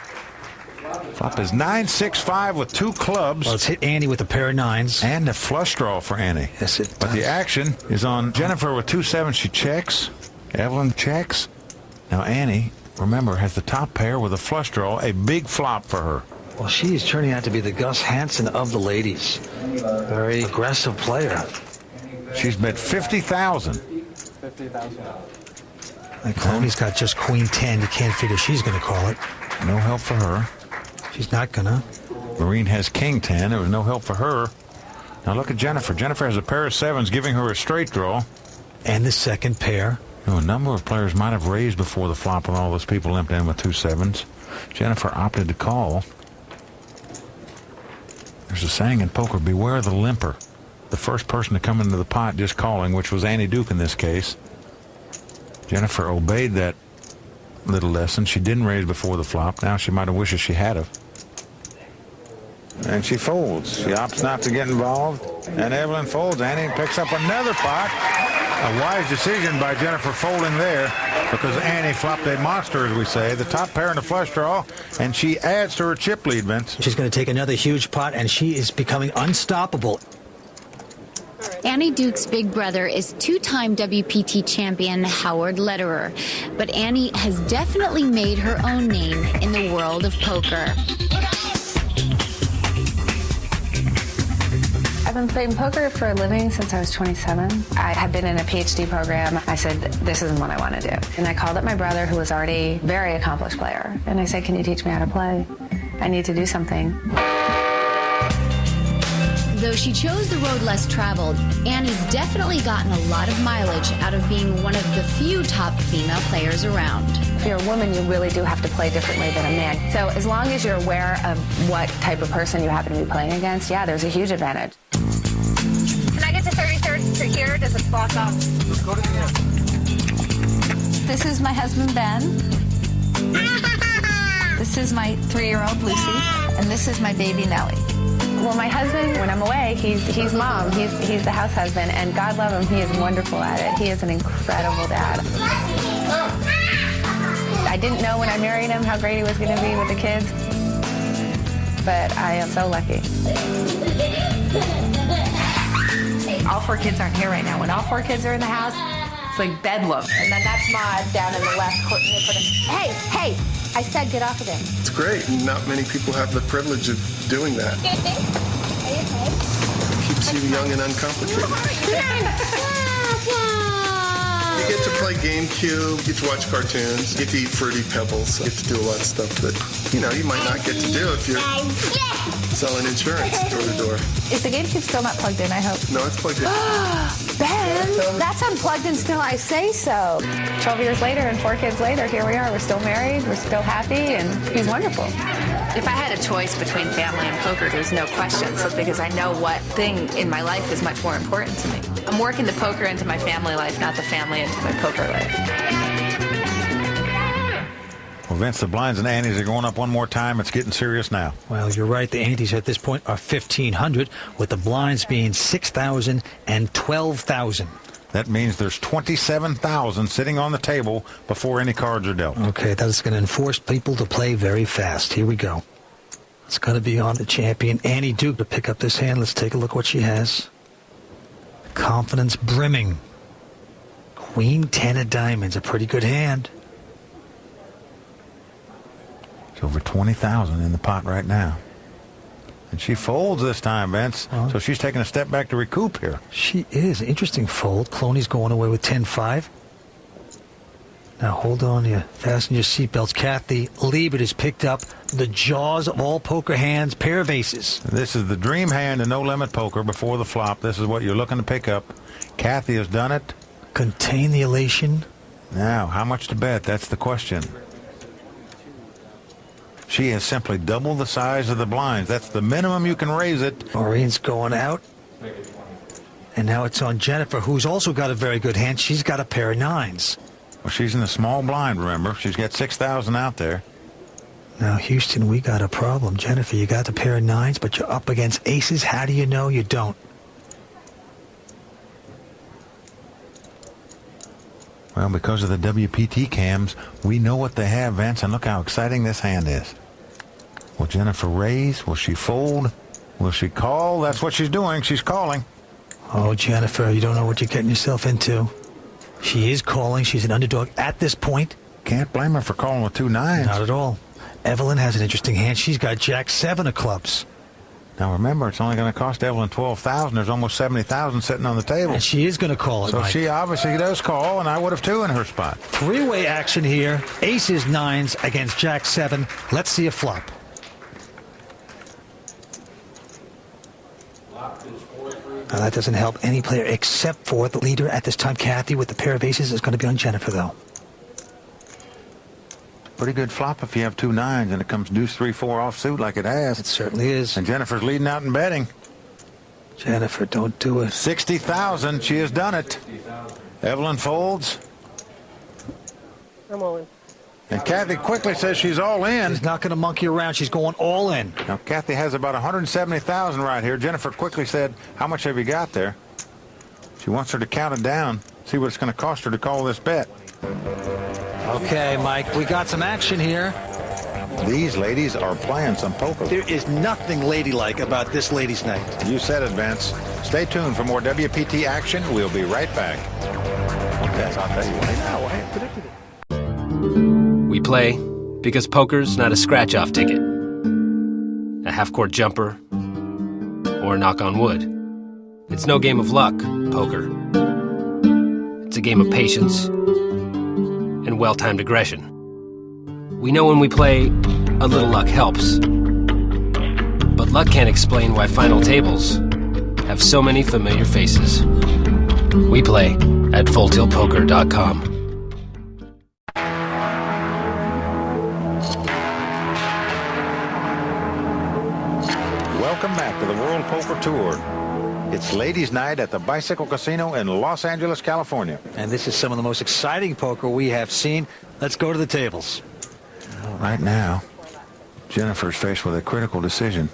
Speaker 3: Flop is 9-6-5 with 2 clubs.
Speaker 4: Well, let's hit Annie with a pair of 9s.
Speaker 3: And a flush draw for Annie.
Speaker 4: Yes, it does.
Speaker 3: But the action is on Jennifer with 2 7s. She checks. Evelyn checks. Now Annie, remember, has the top pair with a flush draw. A big flop for her.
Speaker 4: Well, she is turning out to be the Gus Hansen of the ladies. Very aggressive player.
Speaker 3: She's bet 50,000.
Speaker 15: 50,000.
Speaker 4: Like Clooney's got just queen 10. You can't figure she's going to call it.
Speaker 3: No help for her.
Speaker 4: She's not going to.
Speaker 3: Maureen has king 10. There was no help for her. Now look at Jennifer. Jennifer has a pair of 7s, giving her a straight draw.
Speaker 4: And the second pair.
Speaker 3: A number of players might have raised before the flop when all those people limped in with 2 7s. Jennifer opted to call. There's a saying in poker, beware the limper. The first person to come into the pot just calling, which was Annie Duke in this case. Jennifer obeyed that little lesson. She didn't raise before the flop. Now she might have wished she had have. And she folds. She opts not to get involved. And Evelyn folds. Annie picks up another pot. A wise decision by Jennifer folding there, because Annie flopped a monster, as we say. The top pair in the flush draw, and she adds to her chip lead, Vince.
Speaker 4: She's going to take another huge pot, and she is becoming unstoppable.
Speaker 7: Annie Duke's big brother is 2-time WPT champion Howard Lederer, but Annie has definitely made her own name in the world of poker.
Speaker 5: I've been playing poker for a living since I was 27. I had been in a PhD program. I said, this isn't what I want to do. And I called up my brother, who was already a very accomplished player. And I said, can you teach me how to play? I need to do something.
Speaker 7: Though she chose the road less traveled, Annie's definitely gotten a lot of mileage out of being one of the few top female players around.
Speaker 5: If you're a woman, you really do have to play differently than a man. So as long as you're aware of what type of person you happen to be playing against, yeah, there's a huge advantage.
Speaker 6: Can I get to 33rd to here? Does it block off?
Speaker 15: Go to the end.
Speaker 16: This is my husband, Ben. This is my 3-year-old, Lucy. And this is my baby, Nellie.
Speaker 5: Well, my husband, when I'm away, he's mom. He's the house husband, and God love him, he is wonderful at it. He is an incredible dad. I didn't know when I married him how great he was going to be with the kids, but I am so lucky.
Speaker 16: All 4 kids aren't here right now. When all 4 kids are in the house, it's like bedlam. And then that's Maud down in the left corner. Hey, I said get off of them.
Speaker 13: It's great. Not many people have the privilege of doing that. Keeps you young and uncomplicated. You get to play GameCube, you get to watch cartoons, you get to eat Fruity Pebbles, you get to do a lot of stuff that, you might not get to do if you're selling insurance door to door.
Speaker 16: Is the GameCube still not plugged in, I hope?
Speaker 13: No, it's plugged in.
Speaker 16: Ben, that's unplugged and still I say so.
Speaker 5: 12 years later and 4 kids later, here we are. We're still married. We're still happy, and he's wonderful.
Speaker 16: If I had a choice between family and poker, there's no question. So because I know what thing in my life is much more important to me. I'm working the poker into my family life, not the family into my poker life.
Speaker 3: Well, Vince, the blinds and antes are going up one more time. It's getting serious now.
Speaker 4: Well, you're right. The antes at this point are 1,500, with the blinds being 6,000 and 12,000.
Speaker 3: That means there's 27,000 sitting on the table before any cards are dealt.
Speaker 4: Okay, that's going to enforce people to play very fast. Here we go. It's going to be on the champion, Annie Duke, to pick up this hand. Let's take a look what she has. Confidence brimming. Queen 10 of diamonds, a pretty good hand.
Speaker 3: It's over 20,000 in the pot right now. And she folds this time, Vince. So she's taking a step back to recoup here.
Speaker 4: She is. Interesting fold. Cloney's going away with 10-5. Now hold on, you fasten your seatbelts. Kathy Liebert has picked up the jaws of all poker hands, pair of aces.
Speaker 3: This is the dream hand in no-limit poker before the flop. This is what you're looking to pick up. Kathy has done it.
Speaker 4: Contain the elation.
Speaker 3: Now, how much to bet? That's the question. She has simply doubled the size of the blinds. That's the minimum you can raise it.
Speaker 4: Maureen's going out. And now it's on Jennifer, who's also got a very good hand. She's got a pair of nines.
Speaker 3: Well, she's in the small blind, remember? She's got 6,000 out there.
Speaker 4: Now, Houston, we got a problem. Jennifer, you got the pair of nines, but you're up against aces. How do you know you don't?
Speaker 3: Well, because of the WPT cams, we know what they have, Vince, and look how exciting this hand is. Will Jennifer raise? Will she fold? Will she call? That's what she's doing. She's calling.
Speaker 4: Oh, Jennifer, you don't know what you're getting yourself into. She is calling. She's an underdog at this point.
Speaker 3: Can't blame her for calling with 2 nines.
Speaker 4: Not at all. Evelyn has an interesting hand. She's got Jack 7 of clubs.
Speaker 3: Now remember, it's only going to cost Evelyn 12,000. There's almost 70,000 sitting on the table.
Speaker 4: And she is going to call it,
Speaker 3: So
Speaker 4: Mike.
Speaker 3: she obviously does call, and I would have too in her spot.
Speaker 4: Three-way action here. Aces, nines against Jack 7. Let's see a flop. Now that doesn't help any player except for the leader at this time, Kathy, with the pair of aces. Is going to be on Jennifer, though.
Speaker 3: Pretty good flop if you have 2 nines and it comes deuce 3-4 offsuit like it has.
Speaker 4: It certainly is.
Speaker 3: And Jennifer's leading out in betting.
Speaker 4: Jennifer, don't do it.
Speaker 3: 60,000. She has done it. Evelyn folds.
Speaker 9: I'm all in.
Speaker 3: And Kathy quickly says she's all in.
Speaker 4: She's not going to monkey around. She's going all in.
Speaker 3: Now, Kathy has about 170,000 right here. Jennifer quickly said, how much have you got there? She wants her to count it down, see what it's going to cost her to call this bet.
Speaker 4: Okay, Mike, we got some action here.
Speaker 3: These ladies are playing some poker.
Speaker 4: There is nothing ladylike about this ladies' night.
Speaker 3: You said it, Vince. Stay tuned for more WPT action. We'll be right back. Okay, I'll tell you right now. I had predicted it.
Speaker 17: We play because poker's not a scratch-off ticket, a half-court jumper, or a knock on wood. It's no game of luck, poker. It's a game of patience and well-timed aggression. We know when we play, a little luck helps. But luck can't explain why final tables have so many familiar faces. We play at FullTiltPoker.com.
Speaker 3: Welcome back to the World Poker Tour. It's ladies' night at the Bicycle Casino in Los Angeles, California.
Speaker 4: And this is some of the most exciting poker we have seen. Let's go to the tables.
Speaker 3: Right now, Jennifer's faced with a critical decision.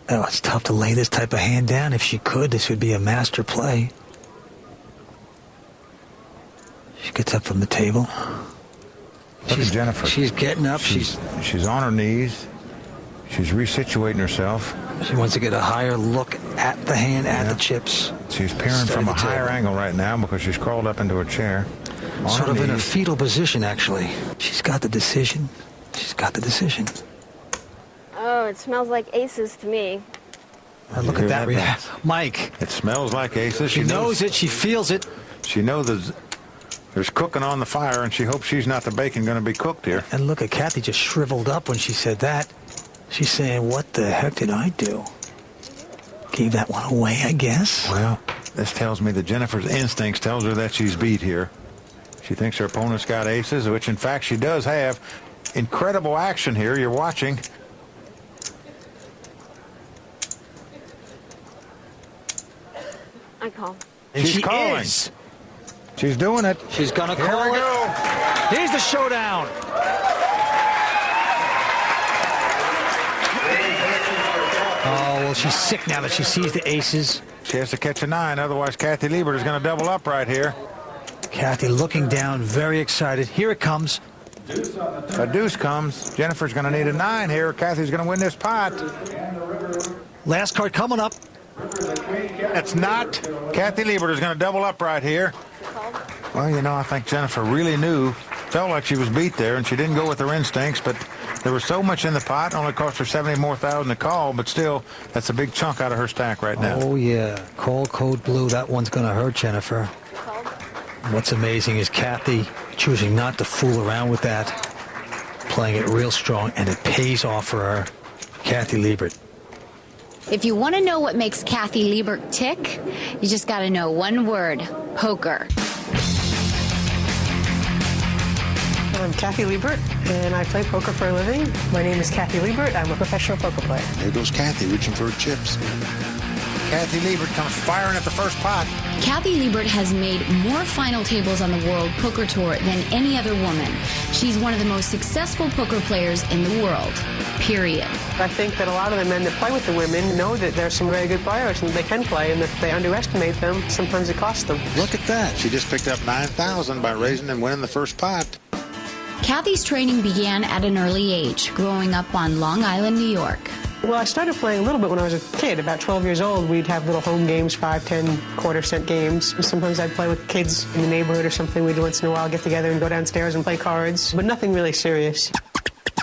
Speaker 4: Oh, it's tough to lay this type of hand down. If she could, this would be a master play. She gets up from the table.
Speaker 3: Look at Jennifer.
Speaker 4: She's getting up.
Speaker 3: She's on her knees. She's resituating herself.
Speaker 4: She wants to get a higher look at the hand, at the chips.
Speaker 3: She's peering from a higher angle right now because she's crawled up into a chair.
Speaker 4: Sort of in a fetal position, actually. She's got the decision. She's got the decision.
Speaker 14: Oh, it smells like aces to me.
Speaker 4: Look at that. Mike.
Speaker 3: It smells like aces.
Speaker 4: She knows it. She feels it.
Speaker 3: She knows there's cooking on the fire, and she hopes she's not the bacon going to be cooked here.
Speaker 4: And look at Kathy just shriveled up when she said that. She's saying, what the heck did I do? Gave that one away, I guess.
Speaker 3: Well, this tells me that Jennifer's instincts tells her that she's beat here. She thinks her opponent's got aces, which in fact she does have. Incredible action here you're watching.
Speaker 14: I call.
Speaker 4: And
Speaker 3: She's calling.
Speaker 4: Is.
Speaker 3: She's doing it.
Speaker 4: She's going to call it. Here's the showdown. Oh, well, she's sick now that she sees the aces.
Speaker 3: She has to catch a 9, otherwise Kathy Liebert is going to double up right here.
Speaker 4: Kathy looking down, very excited. Here it comes.
Speaker 3: A deuce comes. Jennifer's going to need a 9 here. Kathy's going to win this pot.
Speaker 4: Last card coming up.
Speaker 3: It's not. Kathy Liebert is going to double up right here. Well, you know, I think Jennifer really felt like she was beat there, and she didn't go with her instincts, but there was so much in the pot, only cost her $70,000 more to call, but still, that's a big chunk out of her stack right now.
Speaker 4: Oh, yeah. Call code blue. That one's going to hurt Jennifer. What's amazing is Kathy choosing not to fool around with that, playing it real strong, and it pays off for her. Kathy Liebert.
Speaker 7: If you want to know what makes Kathy Liebert tick, you just got to know one word: poker.
Speaker 9: I'm Kathy Liebert, and I play poker for a living. My name is Kathy Liebert. I'm a professional poker player.
Speaker 3: There goes Kathy reaching for her chips. Kathy Liebert comes firing at the first pot.
Speaker 7: Kathy Liebert has made more final tables on the World Poker Tour than any other woman. She's one of the most successful poker players in the world, period.
Speaker 9: I think that a lot of the men that play with the women know that there's some very good players and they can play, and if they underestimate them, sometimes it costs them.
Speaker 3: Look at that. She just picked up $9,000 by raising and winning the first pot.
Speaker 7: Kathy's training began at an early age, growing up on Long Island, New York.
Speaker 9: Well, I started playing a little bit when I was a kid. About 12 years old, we'd have little home games, 5, 10, quarter-cent games. Sometimes I'd play with kids in the neighborhood or something. We'd once in a while get together and go downstairs and play cards, but nothing really serious.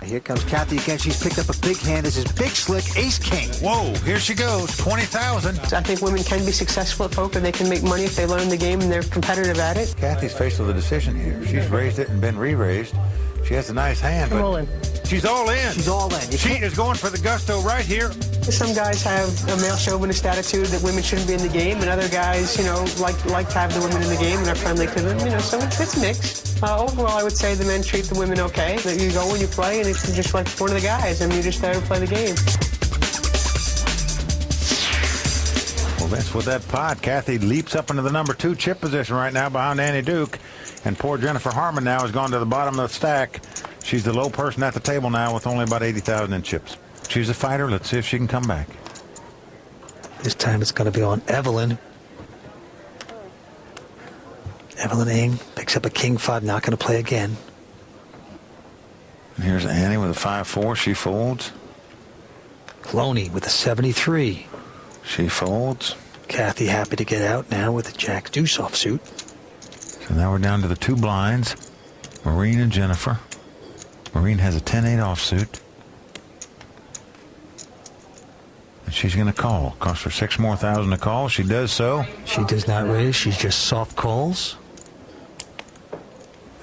Speaker 4: Here comes Kathy again. She's picked up a big hand. This is big slick ace-king.
Speaker 3: Whoa, here she goes, $20,000.
Speaker 9: I think women can be successful at poker. They can make money if they learn the game and they're competitive at it.
Speaker 3: Kathy's faced with a decision here. She's raised it and been re-raised. She has a nice hand, but
Speaker 9: all in.
Speaker 3: She's all in.
Speaker 4: She's all in.
Speaker 3: She is going for the gusto right here.
Speaker 9: Some guys have a male chauvinist attitude that women shouldn't be in the game, and other guys, you know, like to have the women in the game and are friendly to them. You know, so it's mixed. Overall, I would say the men treat the women okay. That you go when you play, and it's just like one of the guys, and you're just there to play the game.
Speaker 3: Well, Vince, with that pot, Kathy leaps up into the number 2 chip position right now behind Annie Duke. And poor Jennifer Harmon now has gone to the bottom of the stack. She's the low person at the table now with only about 80,000 in chips. She's a fighter. Let's see if she can come back.
Speaker 4: This time it's going to be on Evelyn. Evelyn Ng picks up a king 5, not going to play again.
Speaker 3: And here's Annie with a 5-4. She folds.
Speaker 4: Cloney with a 73.
Speaker 3: She folds.
Speaker 4: Kathy happy to get out now with a jack deuce offsuit.
Speaker 3: So now we're down to the 2 blinds. Maureen and Jennifer. Maureen has a 10-8 offsuit. And she's going to call. Cost her $6,000 more to call. She does so.
Speaker 4: She does not raise. She's just soft calls.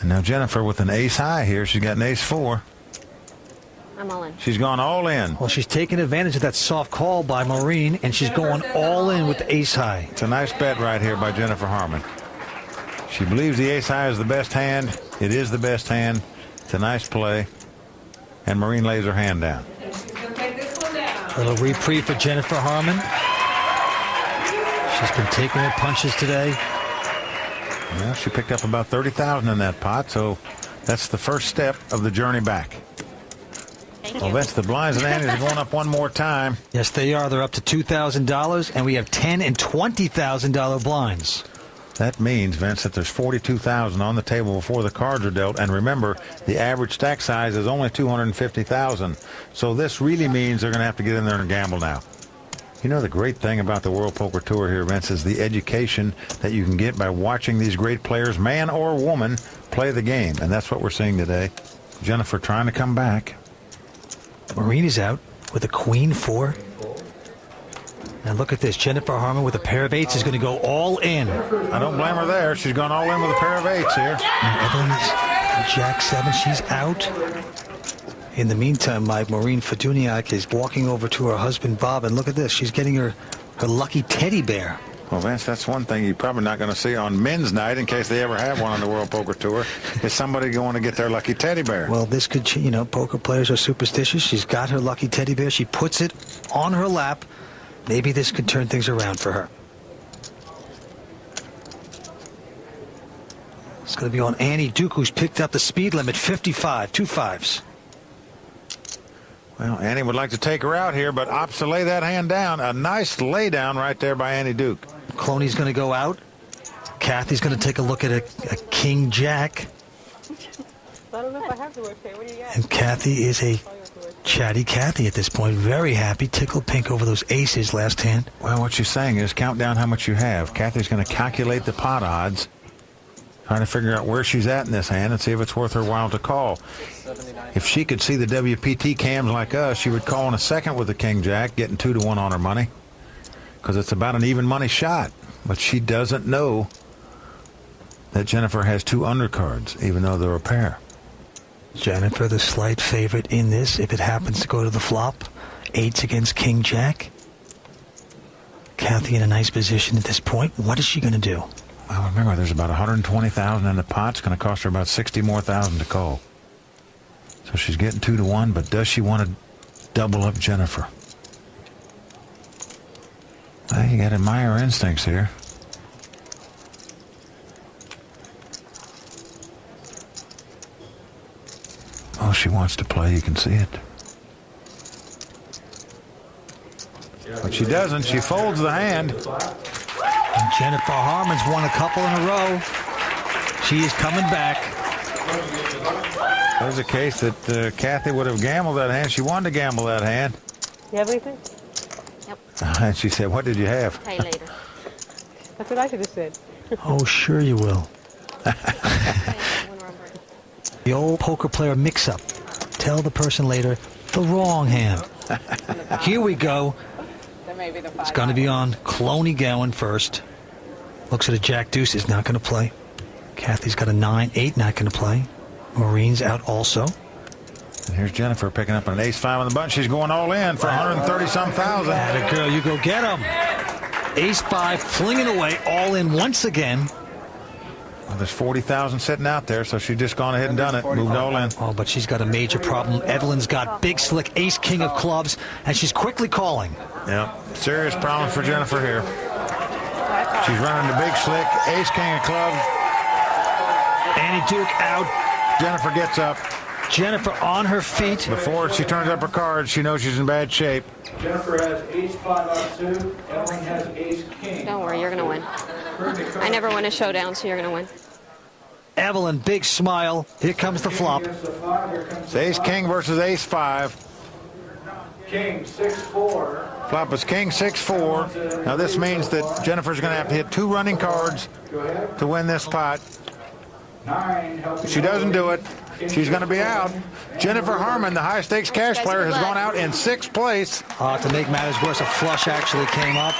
Speaker 3: And now Jennifer with an ace high here. She's got an ace 4.
Speaker 2: I'm all in.
Speaker 3: She's gone all in.
Speaker 4: Well, she's taking advantage of that soft call by Maureen, and she's going all in with the ace high.
Speaker 3: It's a nice bet right here by Jennifer Harmon. She believes the ace high is the best hand. It is the best hand. It's a nice play. And Maureen lays her hand down.
Speaker 4: A little reprieve for Jennifer Harmon. She's been taking her punches today.
Speaker 3: Well, she picked up about 30,000 in that pot, so that's the first step of the journey back. Well, Vince, the blinds and Annie's are going up one more time.
Speaker 4: Yes, they are. They're up to $2,000, and we have $10,000 and $20,000 blinds.
Speaker 3: That means, Vince, that there's 42,000 on the table before the cards are dealt. And remember, the average stack size is only 250,000. So this really means they're going to have to get in there and gamble now. You know, the great thing about the World Poker Tour here, Vince, is the education that you can get by watching these great players, man or woman, play the game. And that's what we're seeing today. Jennifer trying to come back.
Speaker 4: Maureen is out with a queen 4. And look at this. Jennifer Harmon with a pair of 8s is going to go all in.
Speaker 3: I don't blame her there. She's gone all in with a pair of 8s here.
Speaker 4: And Evelyn is jack 7. She's out. In the meantime, Maureen Feduniak is walking over to her husband, Bob, and look at this. She's getting her lucky teddy bear.
Speaker 3: Well, Vince, that's one thing you're probably not going to see on men's night, in case they ever have one on the World Poker Tour, is somebody going to get their lucky teddy bear.
Speaker 4: Well, this could, you know, poker players are superstitious. She's got her lucky teddy bear. She puts it on her lap. Maybe this could turn things around for her. It's going to be on Annie Duke, who's picked up the speed limit, 55, 2 5s.
Speaker 3: Well, Annie would like to take her out here, but opts to lay that hand down. A nice lay down right there by Annie Duke.
Speaker 4: Cloney's going to go out. Kathy's going to take a look at a king jack.
Speaker 9: I don't know if I have the word here. What do you got?
Speaker 4: And Kathy is a Chatty Cathy at this point, very happy, tickled pink over those aces last hand.
Speaker 3: Well, what she's saying is count down how much you have. Kathy's going to calculate the pot odds, trying to figure out where she's at in this hand and see if it's worth her while to call. If she could see the WPT cams like us, she would call in a second with the King-Jack, getting 2-1 on her money, because it's about an even money shot. But she doesn't know that Jennifer has 2 undercards, even though they're a pair.
Speaker 4: Jennifer, the slight favorite in this, if it happens to go to the flop. 8s against King-Jack. Kathy in a nice position at this point. What is she going to do?
Speaker 3: Well, remember, there's about $120,000 in the pot. It's going to cost her about $60,000 more to call. So she's getting 2-1, but does she want to double up Jennifer? Well, you got to admire her instincts here. Oh, she wants to play. You can see it. But she doesn't. She folds the hand.
Speaker 4: And Jennifer Harmon's won a couple in a row. She is coming back.
Speaker 3: There's a case that Kathy would have gambled that hand. She wanted to gamble that hand.
Speaker 9: You have anything?
Speaker 14: Yep.
Speaker 3: And she said, what did you have?
Speaker 14: Pay later.
Speaker 9: That's what I could have said.
Speaker 4: Oh, sure you will. The old poker player mix-up. Tell the person later the wrong hand. Here we go. It's going to be on Cloney going first. Looks at a Jack-Deuce, is not going to play. Kathy's got a 9-8, not going to play. Maureen's out also.
Speaker 3: And here's Jennifer picking up an ace-5 on the button. She's going all in for 130-some thousand.
Speaker 4: Atta girl, you go get him. Ace-5 flinging away, all in once again.
Speaker 3: Well, there's 40,000 sitting out there, so she's just gone ahead and done it. Moved all in.
Speaker 4: Oh, but she's got a major problem. Evelyn's got big slick ace-king of clubs, and she's quickly calling.
Speaker 3: Yeah, serious problem for Jennifer here. She's running the big slick, ace-king of clubs.
Speaker 4: Annie Duke out.
Speaker 3: Jennifer gets up.
Speaker 4: Jennifer on her feet.
Speaker 3: Before she turns up her cards, she knows she's in bad shape.
Speaker 15: Jennifer has ace-5 offsuit. Evelyn has ace-king.
Speaker 14: Don't worry, you're going to win. I never win a showdown, so you're going to win.
Speaker 4: Evelyn, big smile. Here comes the flop.
Speaker 3: It's ace-king versus ace-5.
Speaker 15: King 6-4.
Speaker 3: Flop is king 6-4. Now this means that Jennifer's going to have to hit 2 running cards to win this pot. If she doesn't do it, she's going to be out. Jennifer Harmon, the high-stakes cash player, has gone out in 6th place.
Speaker 4: To make matters worse, a flush actually came up,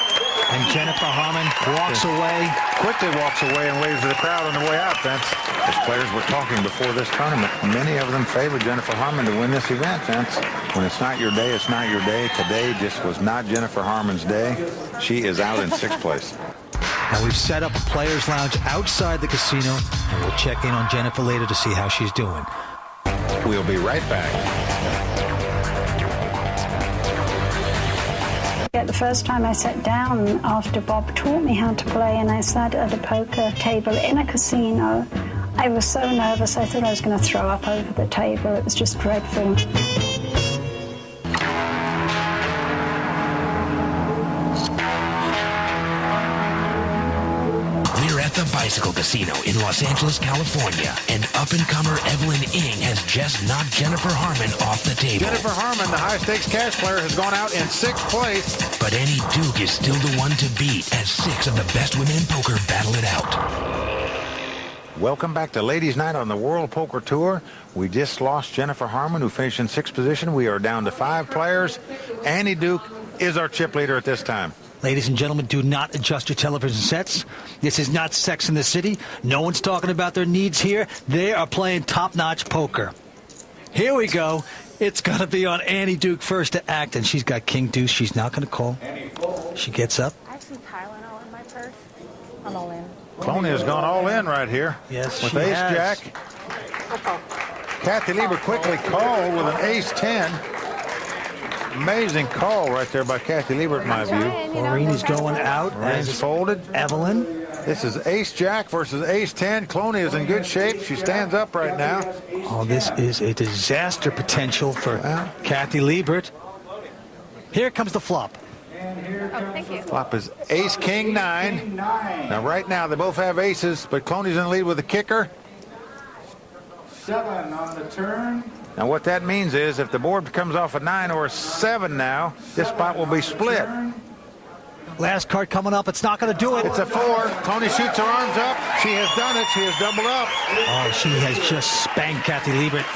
Speaker 4: and Jennifer Harmon walks away.
Speaker 3: Quickly walks away and waves to the crowd on the way out, Vince. As players were talking before this tournament, many of them favored Jennifer Harmon to win this event, Vince. When it's not your day, it's not your day. Today just was not Jennifer Harmon's day. She is out in 6th place.
Speaker 4: Now we've set up a players' lounge outside the casino, and we'll check in on Jennifer later to see how she's doing.
Speaker 3: We'll be right back.
Speaker 10: The first time I sat down after Bob taught me how to play, and I sat at a poker table in a casino, I was so nervous I thought I was going to throw up over the table. It was just dreadful.
Speaker 1: The Bicycle Casino in Los Angeles, California. And up-and-comer Evelyn Ng has just knocked Jennifer Harmon off the table.
Speaker 3: Jennifer Harmon, the high-stakes cash player, has gone out in 6th place.
Speaker 1: But Annie Duke is still the one to beat as 6 of the best women in poker battle it out.
Speaker 3: Welcome back to Ladies' Night on the World Poker Tour. We just lost Jennifer Harmon, who finished in 6th position. We are down to 5 players. Annie Duke is our chip leader at this time.
Speaker 4: Ladies and gentlemen, do not adjust your television sets. This is not Sex in the City. No one's talking about their needs here. They are playing top-notch poker. Here we go. It's going to be on Annie Duke first to act, and she's got King Deuce. She's not going to call. She gets up.
Speaker 14: I have some Tylenol in my purse. I'm all in.
Speaker 3: Cloney has gone all in right here.
Speaker 4: Yes,
Speaker 3: with
Speaker 4: she
Speaker 3: ace
Speaker 4: has.
Speaker 3: jack. Kathy Lieber quickly called with an ace 10. Amazing call right there by Kathy Lieber, in my view.
Speaker 4: Maureen is going out.
Speaker 3: Maureen's folded.
Speaker 4: Evelyn.
Speaker 3: This is ace jack versus ace 10. Cloney is in good shape. She stands up right now.
Speaker 4: Oh, this is a disaster potential for Kathy Liebert. Here comes the flop.
Speaker 14: Thank you.
Speaker 3: Flop is ace king 9. Now right now they both have aces, but Cloney's in the lead with a kicker.
Speaker 15: 7 on the turn.
Speaker 3: Now what that means is if the board comes off a 9 or a 7 now, this spot will be split.
Speaker 4: Last card coming up. It's not going to do it.
Speaker 3: It's a 4. Cloney shoots her arms up. She has done it. She has doubled up.
Speaker 4: Oh, she has just spanked Kathy Liebert.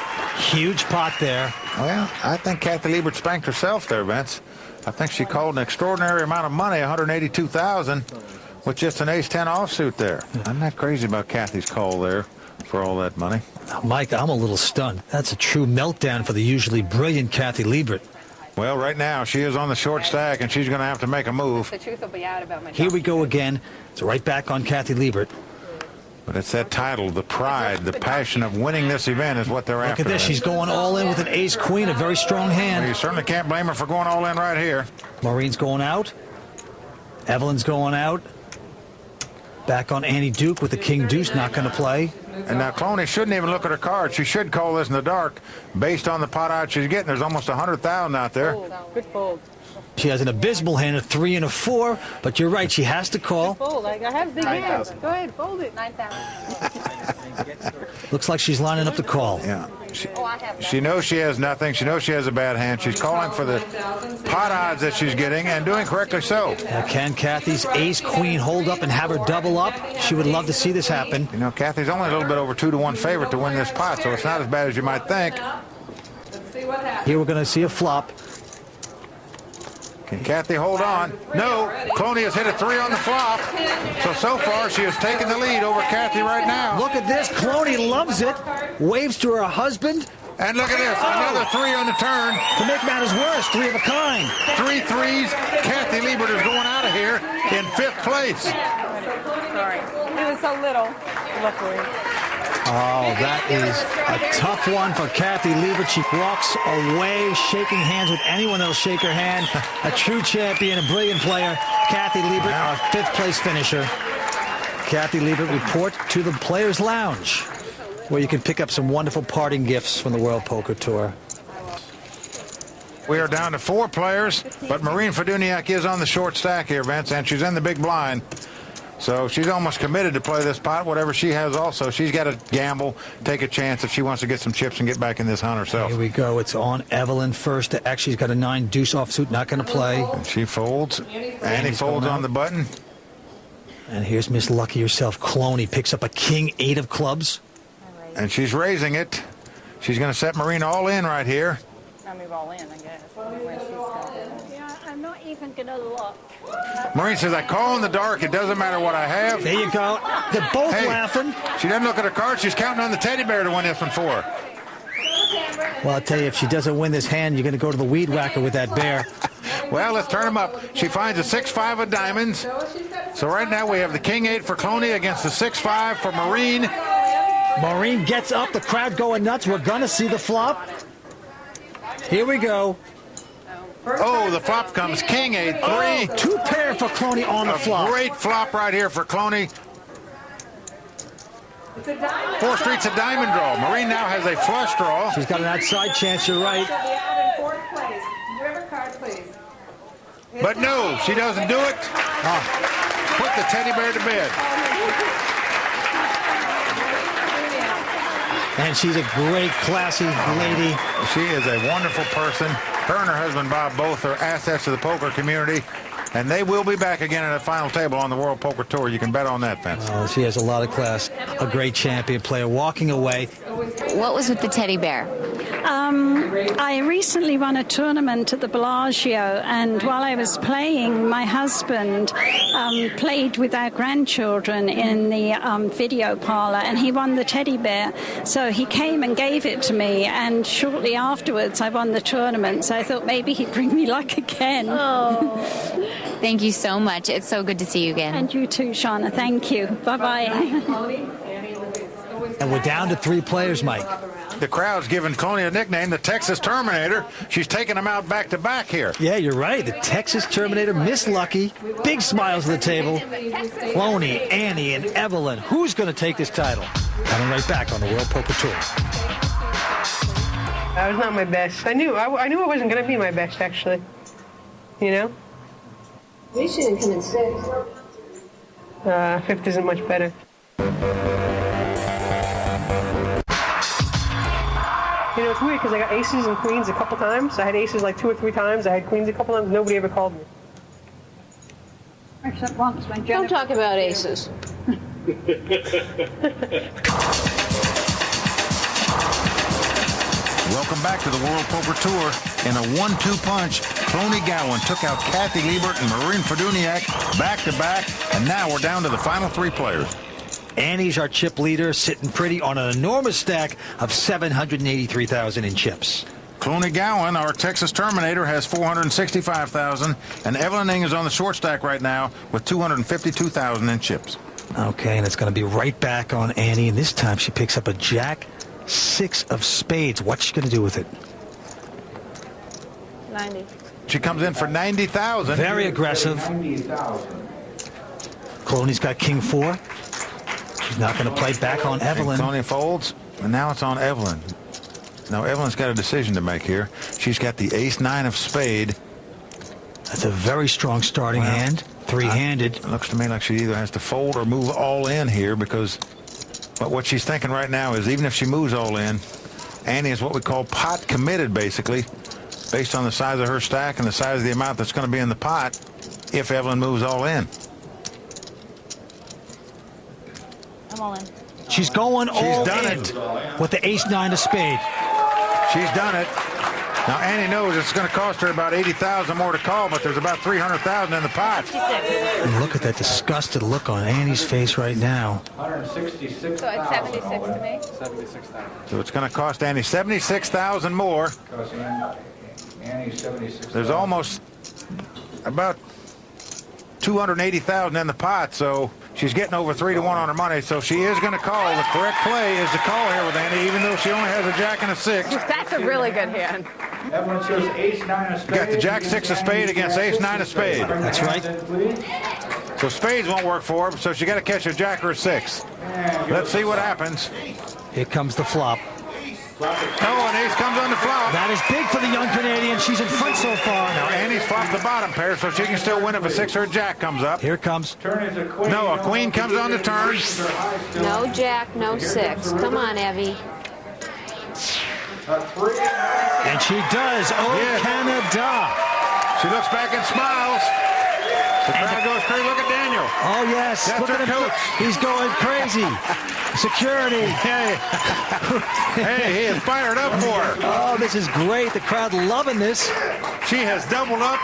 Speaker 4: Huge pot there.
Speaker 3: Well, I think Kathy Liebert spanked herself there, Vince. I think she called an extraordinary amount of money, $182,000, with just an ace-10 offsuit there. I'm not crazy about Kathy's call there for all that money.
Speaker 4: Mike, I'm a little stunned. That's a true meltdown for the usually brilliant Kathy Liebert.
Speaker 3: Well, right now, she is on the short stack, and she's going to have to make a move.
Speaker 5: The truth will be out about my
Speaker 4: Here we go again. It's right back on Kathy Liebert.
Speaker 3: But it's that title, the pride, the passion of winning this event is what they're after.
Speaker 4: Look at this. She's going all in with an ace-queen, a very strong hand.
Speaker 3: Well, you certainly can't blame her for going all in right here.
Speaker 4: Maureen's going out. Evelyn's going out. Back on Annie Duke with the king-deuce, not going to play.
Speaker 3: And now Cloney shouldn't even look at her cards. She should call this in the dark based on the pot odds she's getting. There's almost 100,000 out there.
Speaker 5: Good fold.
Speaker 4: She has an abysmal hand, a 3 and a 4, but you're right, she has to call.
Speaker 5: Fold. I have big hands. Go ahead, fold it. 9,000.
Speaker 4: Looks like she's lining up the call.
Speaker 3: Yeah. She knows she has nothing. She knows she has a bad hand. She's calling for the pot odds that she's getting and doing correctly so.
Speaker 4: Can Kathy's ace-queen hold up and have her double up? She would love to see this happen.
Speaker 3: You know, Kathy's only a little bit over 2-1 favorite to win this pot, so it's not as bad as you might think.
Speaker 4: Here we're going to see a flop.
Speaker 3: Can Kathy hold on? No. Cloney has hit a 3 on the flop. So far, she has taken the lead over Kathy right now.
Speaker 4: Look at this. Cloney loves it. Waves to her husband.
Speaker 3: And look at this. Another 3 on the turn.
Speaker 4: To make matters worse, 3 of a kind.
Speaker 3: 3 threes. Kathy Liebert is going out of here in 5th place.
Speaker 5: Sorry. It was so little, luckily.
Speaker 4: Oh, that is a tough one for Kathy Liebert. She walks away shaking hands with anyone that'll shake her hand. A true champion, a brilliant player. Kathy Liebert, our 5th place finisher. Kathy Liebert, report to the Players Lounge, where you can pick up some wonderful parting gifts from the World Poker Tour.
Speaker 3: We are down to 4 players, but Maureen Feduniak is on the short stack here, Vince, and she's in the big blind. So she's almost committed to play this pot, whatever she has also. She's got to gamble, take a chance if she wants to get some chips and get back in this hunt herself.
Speaker 4: Here we go. It's on Evelyn first. Actually, she's got a 9 deuce offsuit, not going to play.
Speaker 3: And she folds. Annie folds on the button.
Speaker 4: And here's Miss Lucky herself. Cloney picks up a king 8 of clubs.
Speaker 3: And she's raising it. She's going to set Maureen all in right here.
Speaker 5: I'll move all in, I guess.
Speaker 10: Yeah, I'm not even going to look.
Speaker 3: Maureen says, I call in the dark. It doesn't matter what I have.
Speaker 4: There you go. They're both laughing.
Speaker 3: She doesn't look at her cards. She's counting on the teddy bear to win this one for her.
Speaker 4: Well, I'll tell you, if she doesn't win this hand, you're going to go to the weed whacker with that bear.
Speaker 3: Well, let's turn them up. She finds a 6-5 of diamonds. So right now we have the king 8 for Cloney against the 6-5 for Maureen.
Speaker 4: Maureen gets up. The crowd going nuts. We're going to see the flop. Here we go.
Speaker 3: Oh, the flop comes king 8-3.
Speaker 4: Oh, 2 pair for Cloney on the flop.
Speaker 3: Great flop right here for Cloney. 4 streets of diamond draw. Maureen now has a flush draw.
Speaker 4: She's got an outside chance. You're right.
Speaker 3: But no, she doesn't do it. Put the teddy bear to bed.
Speaker 4: And she's a great, classy lady.
Speaker 3: She is a wonderful person. Her and her husband, Bob, both are assets to the poker community. And they will be back again at a final table on the World Poker Tour. You can bet on that, Vince.
Speaker 4: Oh, she has a lot of class. A great champion player. Walking away.
Speaker 7: What was with the teddy bear?
Speaker 10: I recently won a tournament at the Bellagio, and while I was playing, my husband played with our grandchildren in the video parlor, and he won the teddy bear. So he came and gave it to me, and shortly afterwards I won the tournament, so I thought maybe he'd bring me luck again.
Speaker 7: Oh. Thank you so much. It's so good to see you again.
Speaker 10: And you too, Shauna. Thank you. Bye-bye.
Speaker 4: And we're down to 3 players, Mike.
Speaker 3: The crowd's giving Cloney a nickname, the Texas Terminator. She's taking them out back-to-back here.
Speaker 4: Yeah, you're right. The Texas Terminator, Miss Lucky. Big smiles at the table. Cloney, Annie, and Evelyn. Who's going to take this title? Coming right back on the World Poker Tour.
Speaker 9: That was not my best. I knew it wasn't going to be my best, actually. You know?
Speaker 14: At least you didn't come in 6th.
Speaker 9: 5th isn't much better. You know, it's weird because I got aces and queens a couple times. I had aces like 2 or 3 times. I had queens a couple times. Nobody ever called me.
Speaker 10: Except once when
Speaker 2: Don't talk about aces.
Speaker 3: Welcome back to the World Poker Tour. In a 1-2 punch, Cloney Gowan took out Kathy Liebert and Marin Ferduniak back-to-back, and now we're down to the final 3 players.
Speaker 4: Annie's our chip leader, sitting pretty on an enormous stack of $783,000 in chips.
Speaker 3: Cloney Gowan, our Texas Terminator, has $465,000, and Evelyn Ng is on the short stack right now with $252,000 in chips.
Speaker 4: Okay, and it's going to be right back on Annie, and this time she picks up a Jack 6 of spades. What's she going to do with it?
Speaker 14: 90.
Speaker 3: She comes in for $90,000.
Speaker 4: Very aggressive. Cloney's got King 4. She's not going to play back on Evelyn.
Speaker 3: Cloney folds, and now it's on Evelyn. Now Evelyn's got a decision to make here. She's got the ace-9 of spade.
Speaker 4: That's a very strong starting hand. 3-handed.
Speaker 3: It looks to me like she either has to fold or move all in here, because but what she's thinking right now is even if she moves all in, Annie is what we call pot committed, basically, based on the size of her stack and the size of the amount that's going to be in the pot if Evelyn moves all in.
Speaker 14: I'm all in.
Speaker 4: She's going all in with the ace-9 of spade.
Speaker 3: She's done it. Now Annie knows it's going to cost her about $80,000 more to call, but there's about $300,000 in the pot.
Speaker 4: And look at that disgusted look on Annie's face right now.
Speaker 15: 166.
Speaker 14: So it's 76 to me?
Speaker 15: 76,000.
Speaker 3: So it's going to cost Annie $76,000 more.
Speaker 15: Annie's 76,000.
Speaker 3: There's almost about $280,000 in the pot, so she's getting over 3-1 on her money, so she is going to call. The correct play is to call here with Annie, even though she only has a Jack and a 6.
Speaker 14: That's a really good hand.
Speaker 15: Evelyn shows ace-9 of spade.
Speaker 3: You got the Jack 6 of spade against ace-9 of spade.
Speaker 4: That's right.
Speaker 3: So spades won't work for her, so she got to catch a Jack or a 6. Let's see what happens.
Speaker 4: Here comes the flop.
Speaker 3: Oh, an ace comes on the flop.
Speaker 4: That is big for the young Canadian. She's in front so far.
Speaker 3: Now Annie's flopped the bottom pair, so she can still win if a 6 or a Jack comes up.
Speaker 4: Here comes.
Speaker 3: No, a queen comes on the turn.
Speaker 2: No Jack, no 6. Come on, Evie.
Speaker 4: And she does. Oh,
Speaker 3: Yeah.
Speaker 4: Canada.
Speaker 3: She looks back and smiles. The crowd goes crazy. Look at Daniel.
Speaker 4: Oh, yes.
Speaker 3: That's
Speaker 4: Look
Speaker 3: her
Speaker 4: at him.
Speaker 3: coach.
Speaker 4: He's going crazy. Security.
Speaker 3: Hey, hey, he is fired up for her.
Speaker 4: Oh, this is great. The crowd loving this.
Speaker 3: She has doubled up.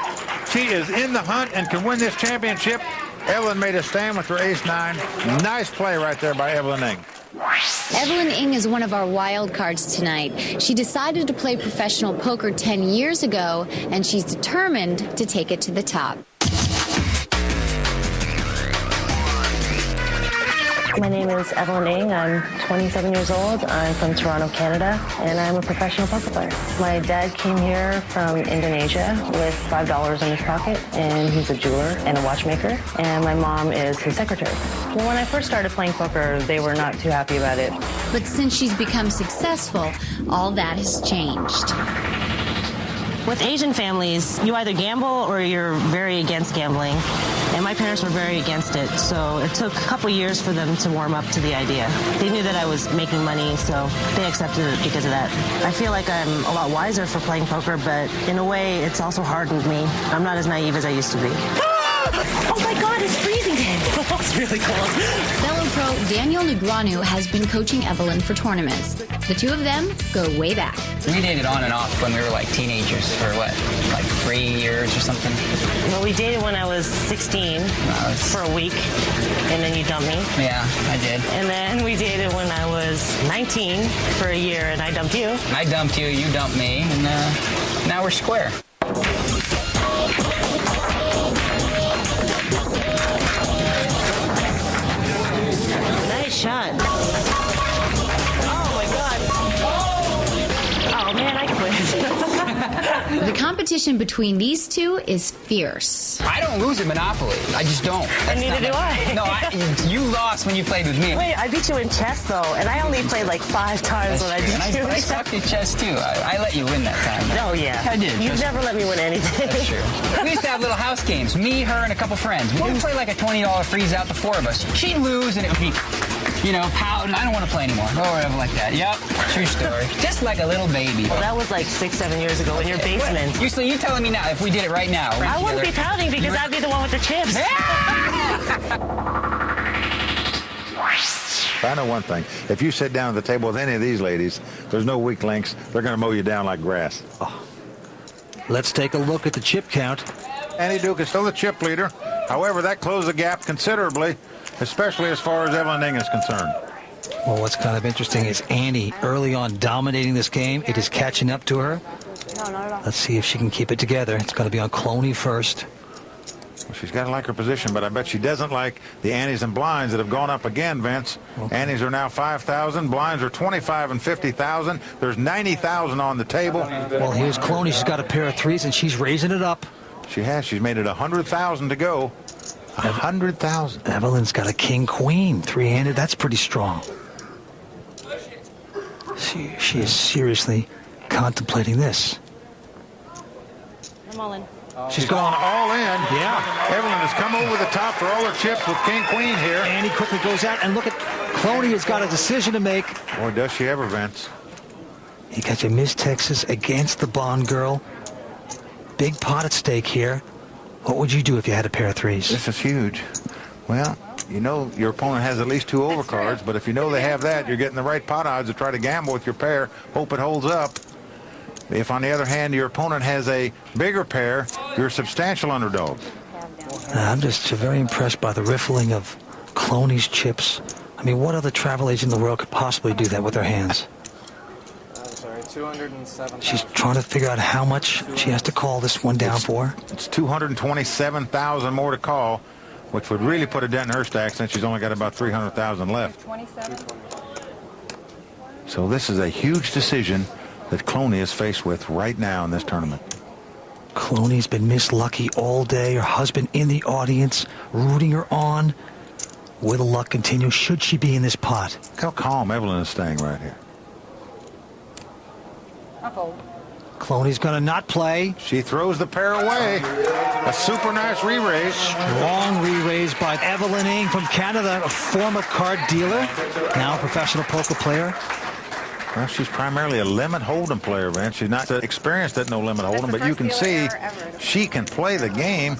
Speaker 3: She is in the hunt and can win this championship. Evelyn made a stand with her ace-9. Nice play right there by Evelyn Ng.
Speaker 7: Evelyn Ng is one of our wild cards tonight. She decided to play professional poker 10 years ago, and she's determined to take it to the top.
Speaker 12: My name is Evelyn Ng. I'm 27 years old. I'm from Toronto, Canada, and I'm a professional poker player. My dad came here from Indonesia with $5 in his pocket, and he's a jeweler and a watchmaker, and my mom is his secretary. Well, when I first started playing poker, they were not too happy about it.
Speaker 7: But since she's become successful, all that has changed.
Speaker 12: With Asian families, you either gamble or you're very against gambling. And my parents were very against it, so it took a couple years for them to warm up to the idea. They knew that I was making money, so they accepted it because of that. I feel like I'm a lot wiser for playing poker, but in a way, it's also hardened me. I'm not as naive as I used to be. Oh my God, it's freezing! It's really cold.
Speaker 7: Fellow pro Daniel Negreanu has been coaching Evelyn for tournaments. The two of them go way back.
Speaker 18: We dated on and off when we were like teenagers for what, like 3 years or something?
Speaker 12: Well, we dated when I was 16 for a week, and then you dumped me.
Speaker 18: Yeah, I did.
Speaker 12: And then we dated when I was 19 for a year, and I dumped you.
Speaker 18: I dumped you, you dumped me, and now we're square.
Speaker 12: Nice shot. Oh, my God. Oh, man, I quit.
Speaker 7: The competition between these two is fierce.
Speaker 18: I don't lose at Monopoly. I just don't.
Speaker 12: And neither do I.
Speaker 18: No, you lost when you played with me.
Speaker 12: Wait, I beat you in chess, though, and I only played like 5 times when I beat you.
Speaker 18: I sucked at chess, too. I let you win that time.
Speaker 12: Oh, yeah.
Speaker 18: I did.
Speaker 12: You've never let me win anything.
Speaker 18: That's true. We used to have little house games. Me, her, and a couple friends. We'd play like a $20 freeze out, the 4 of us. She'd lose, and it would be you know, pouting. I don't want to play anymore. Or whatever like that. Yep, true story. Just like a little baby.
Speaker 12: Well, that was like 6-7 years ago in your basement.
Speaker 18: So you're telling me now, if we did it right now.
Speaker 12: I wouldn't be pouting because I'd be the one with the chips.
Speaker 3: I know one thing. If you sit down at the table with any of these ladies, there's no weak links. They're going to mow you down like grass.
Speaker 4: Oh. Let's take a look at the chip count.
Speaker 3: Annie Duke is still the chip leader. However, that closed the gap considerably, especially as far as Evelyn Ing is concerned.
Speaker 4: Well, what's kind of interesting is Annie early on dominating this game. It is catching up to her. Let's see if she can keep it together. It's going to be on Cloney first.
Speaker 3: Well, she's got to like her position, but I bet she doesn't like the Annies and blinds that have gone up again, Vince. Okay. Annies are now 5,000. Blinds are 25 and 50,000. There's 90,000 on the table.
Speaker 4: Well, here's Cloney. She's got a pair of threes, and she's raising it up.
Speaker 3: She has. She's made it 100,000 to go. 100,000.
Speaker 4: Evelyn's got a king-queen, three-handed. That's pretty strong. She is seriously contemplating this.
Speaker 12: I'm all in.
Speaker 3: She's going all in. Yeah. Evelyn has come over the top for all her chips with king-queen here.
Speaker 4: Annie quickly goes out, and look at Cloney has got a decision to make.
Speaker 3: Boy, does she ever, Vince.
Speaker 4: You got your Miss Texas against the Bond girl. Big pot at stake here. What would you do if you had a pair of threes?
Speaker 3: This is huge. Well, you know your opponent has at least 2 overcards, but if you know they have that, you're getting the right pot odds to try to gamble with your pair. Hope it holds up. If, on the other hand, your opponent has a bigger pair, you're a substantial underdog.
Speaker 4: I'm just very impressed by the riffling of Cloney's chips. I mean, what other travel agent in the world could possibly do that with their hands?
Speaker 15: I'm sorry, 207.
Speaker 4: She's trying to figure out how much she has to call this one down for.
Speaker 3: It's 227,000 more to call, which would really put a dent in her stack since she's only got about 300,000 left.
Speaker 5: 27.
Speaker 3: So this is a huge decision that Cloney is faced with right now in this tournament.
Speaker 4: Cloney's been Miss Lucky all day. Her husband in the audience, rooting her on. Will the luck continue? Should she be in this pot?
Speaker 3: Look how calm Evelyn is staying right here.
Speaker 4: Cloney's going to not play.
Speaker 3: She throws the pair away. A super nice re-raise.
Speaker 4: Strong re-raise by Evelyn Ing from Canada, a former card dealer, now a professional poker player.
Speaker 3: Well, she's primarily a limit hold'em player, Vince. She's not experienced at no limit hold'em, but you can see she can play the game.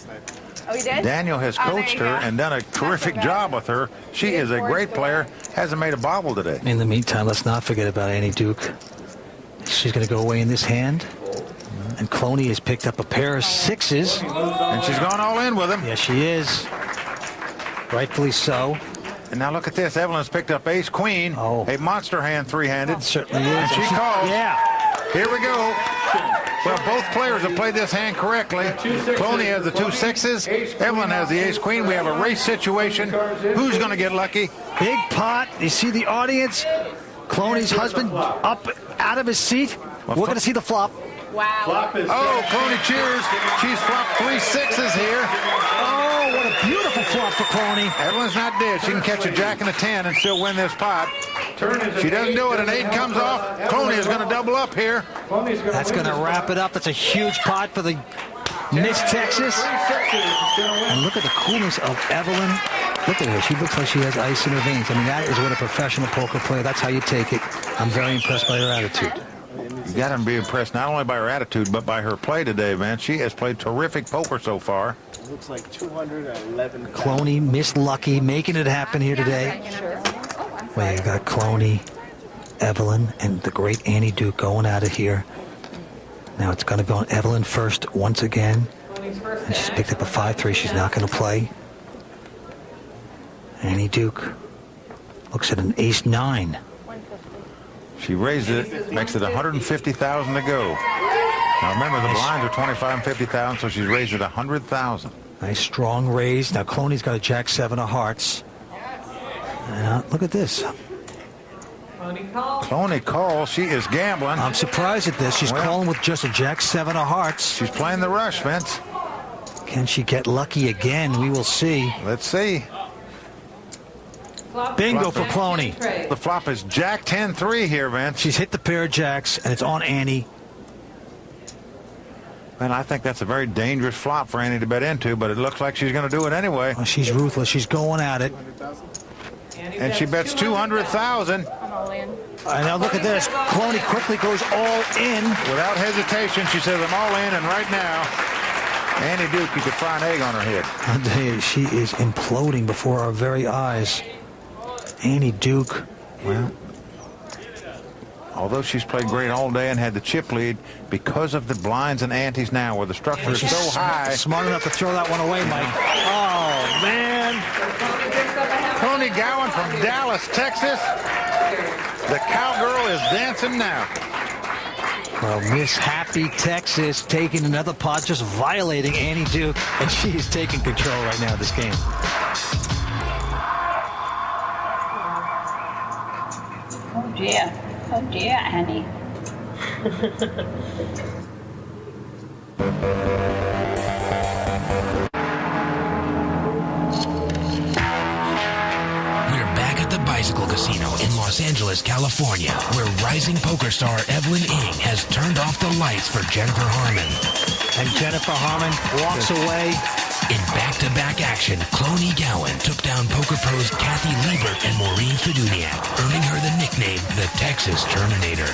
Speaker 5: Oh, you did?
Speaker 3: Daniel has coached her and done a terrific job with her. She is a great player. Hasn't made a bobble today.
Speaker 4: In the meantime, let's not forget about Annie Duke. She's going to go away in this hand. And Cloney has picked up a pair of sixes.
Speaker 3: And she's gone all in with him.
Speaker 4: Yes, she is. Rightfully so.
Speaker 3: And now look at this. Evelyn's picked up ace-queen, a monster hand three-handed.
Speaker 4: Certainly is.
Speaker 3: And she calls.
Speaker 4: Yeah.
Speaker 3: Here we go. Well, both players have played this hand correctly. Cloney has the 2 sixes. Evelyn has the ace-queen. We have a race situation. Who's going to get lucky?
Speaker 4: Big pot. You see the audience. Cloney's husband up out of his seat. We're going to see the flop.
Speaker 5: Wow.
Speaker 3: Oh, Cloney cheers. She's flopped 3 sixes here.
Speaker 4: Oh, what a beautiful flop for Cloney.
Speaker 3: Evelyn's not dead. She can catch a jack and a 10 and still win this pot. She doesn't do it. An 8 comes off. Cloney is going to double up here.
Speaker 4: That's going to wrap it up. That's a huge pot for the Miss Texas. And look at the coolness of Evelyn. Look at her. She looks like she has ice in her veins. I mean, that is what a professional poker player, that's how you take it. I'm very impressed by her attitude.
Speaker 3: You got to be impressed not only by her attitude, but by her play today, man. She has played terrific poker so far.
Speaker 15: It looks like 211.
Speaker 4: Cloney, Miss Lucky, making it happen here today. Well, you got Cloney, Evelyn, and the great Annie Duke going out of here. Now it's going to go on Evelyn first once again. And she's picked up a 5-3. She's not going to play. Annie Duke looks at an ace-9.
Speaker 3: She raised it, makes it 150,000 to go. Now remember, the blinds are 25 and 50,000, so she's raised it 100,000.
Speaker 4: Nice strong raise. Now Cloney's got a jack-7 of hearts. Look at this.
Speaker 3: Cloney calls. She is gambling.
Speaker 4: I'm surprised at this. She's calling with just a jack-7 of hearts.
Speaker 3: She's playing the rush, Vince.
Speaker 4: Can she get lucky again? We will see.
Speaker 3: Let's see.
Speaker 4: Bingo for Cloney.
Speaker 3: The flop is jack 10-3 here, Vince.
Speaker 4: She's hit the pair of jacks, and it's on Annie.
Speaker 3: And I think that's a very dangerous flop for Annie to bet into, but it looks like she's going to do it anyway.
Speaker 4: Well, she's ruthless. She's going at it.
Speaker 3: and she bets 200,000.
Speaker 14: I'm all in.
Speaker 4: And now look at this. Cloney quickly goes all in.
Speaker 3: Without hesitation, she says, I'm all in, and right now, Annie Duke, you could fry an egg on her head.
Speaker 4: I'll tell you, she is imploding before our very eyes. Annie Duke.
Speaker 3: Well, although she's played great all day and had the chip lead, because of the blinds and antes now, where the structure is so high.
Speaker 4: Smart enough to throw that one away, Mike. Oh, man.
Speaker 3: Tony Gowan from Dallas, Texas. The cowgirl is dancing now.
Speaker 4: Well, Miss Happy Texas taking another pot, just violating Annie Duke, and she is taking control right now of this game.
Speaker 10: Oh dear, Annie.
Speaker 1: We're back at the Bicycle Casino in Los Angeles, California, where rising poker star Evelyn Ng has turned off the lights for Jennifer Harmon.
Speaker 4: And Jennifer Harmon walks away.
Speaker 1: In back-to-back action, Cloney Gowan took down poker pros Kathy Liebert and Maureen Feduniak, earning her the nickname the Texas Terminator.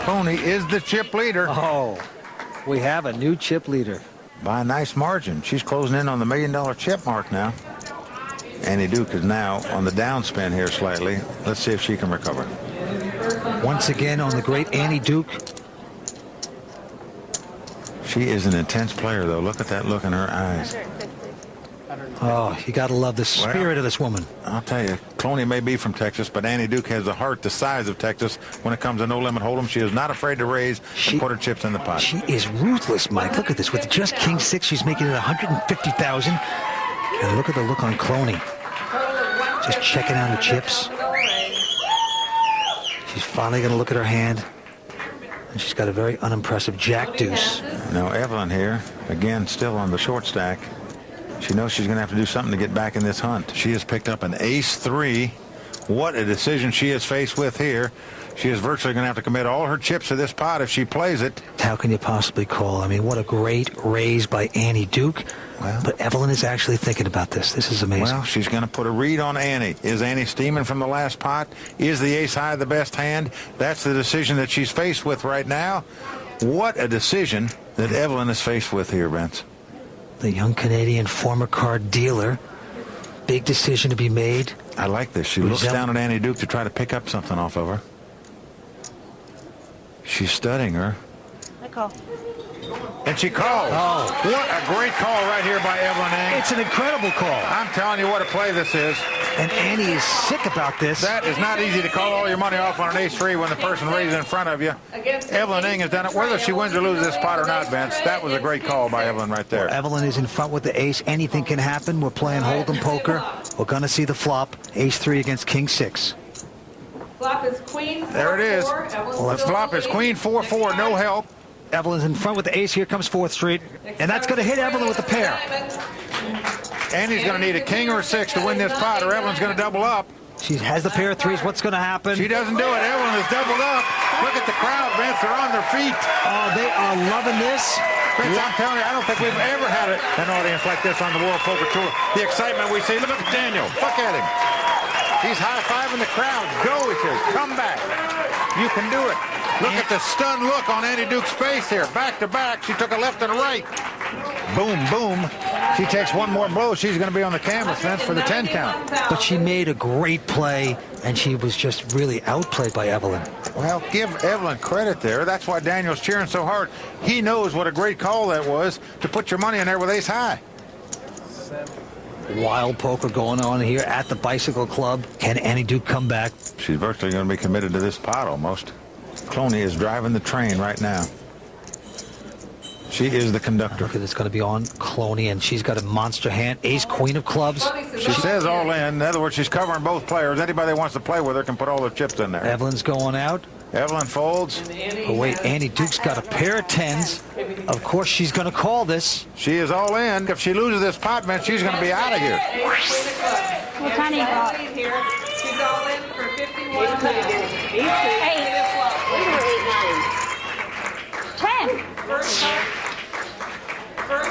Speaker 3: Cloney is the chip leader.
Speaker 4: Oh, we have a new chip leader.
Speaker 3: By a nice margin. She's closing in on the $1 million chip mark now. Annie Duke is now on the downspin here slightly. Let's see if she can recover.
Speaker 4: Once again on the great Annie Duke.
Speaker 3: She is an intense player, though. Look at that look in her eyes.
Speaker 4: Oh, you got to love the spirit of this woman.
Speaker 3: I'll tell you, Cloney may be from Texas, but Annie Duke has a heart the size of Texas when it comes to no-limit hold'em. She is not afraid to raise and put her chips in the pot.
Speaker 4: She is ruthless, Mike. Look at this. With just King 6, she's making it 150,000. And look at the look on Cloney. Just checking out her chips. She's finally going to look at her hand. And she's got a very unimpressive jack deuce.
Speaker 3: Now Evelyn here, again, still on the short stack. She knows she's going to have to do something to get back in this hunt. She has picked up an ace-3. What a decision she is faced with here. She is virtually going to have to commit all her chips to this pot if she plays it.
Speaker 4: How can you possibly call? I mean, what a great raise by Annie Duke. Well, but Evelyn is actually thinking about this. This is amazing.
Speaker 3: Well, she's going to put a read on Annie. Is Annie steaming from the last pot? Is the ace-high the best hand? That's the decision that she's faced with right now. What a decision that Evelyn is faced with here, Vince.
Speaker 4: The young Canadian former card dealer. Big decision to be made.
Speaker 3: I like this. She looks down at Annie Duke to try to pick up something off of her. She's studying her.
Speaker 14: I call.
Speaker 3: And she calls.
Speaker 4: Oh.
Speaker 3: What a great call right here by Evelyn Ng.
Speaker 4: It's an incredible call.
Speaker 3: I'm telling you what a play this is.
Speaker 4: And Annie is sick about this.
Speaker 3: That is not easy to call all your money off on an ace-3 when the person raises in front of you. Evelyn Ng has done it. Whether she wins or loses this pot or not, Vince, that was a great call by Evelyn right there.
Speaker 4: Well, Evelyn is in front with the ace. Anything can happen. We're playing hold'em poker. We're going to see the flop. Ace-3 against King 6.
Speaker 19: Flop is queen 4-4.
Speaker 3: There it is. Well, the flop is queen 4-4, no help.
Speaker 4: Evelyn's in front with the ace. Here comes 4th Street. And that's going to hit Evelyn with the pair.
Speaker 3: Annie's going to need a king or a 6 to win this pot, or Evelyn's going to double up.
Speaker 4: She has the pair of 3s. What's going to happen?
Speaker 3: She doesn't do it. Evelyn has doubled up. Look at the crowd, Vince. They're on their feet.
Speaker 4: Oh, they are loving this.
Speaker 3: Vince, I'm telling you, I don't think we've ever had an audience like this on the World Poker Tour. The excitement we see. Look at Daniel. Look at him. He's high-fiving the crowd. Go, he says. Come back. You can do it. Look at the stunned look on Annie Duke's face here. Back to back. She took a left and a right. Boom, boom. She takes one more blow. She's going to be on the canvas, Vince, for the 10 count.
Speaker 4: But she made a great play, and she was just really outplayed by Evelyn.
Speaker 3: Well, give Evelyn credit there. That's why Daniel's cheering so hard. He knows what a great call that was to put your money in there with ace high.
Speaker 4: Wild poker going on here at the Bicycle Club. Can Annie Duke come back?
Speaker 3: She's virtually going to be committed to this pot almost. Cloney is driving the train right now. She is the conductor.
Speaker 4: Look at it's going to be on Cloney, and she's got a monster hand. Ace, queen of clubs.
Speaker 3: She says all in. In other words, she's covering both players. Anybody that wants to play with her can put all their chips in there.
Speaker 4: Evelyn's going out.
Speaker 3: Evelyn folds.
Speaker 4: Oh, wait, Annie Duke's got a pair of 10s. Of course, she's going to call this.
Speaker 3: She is all in. If she loses this pot, man, she's going to be out of here.
Speaker 10: What kind of got?
Speaker 19: She's all in for 51.
Speaker 10: 10.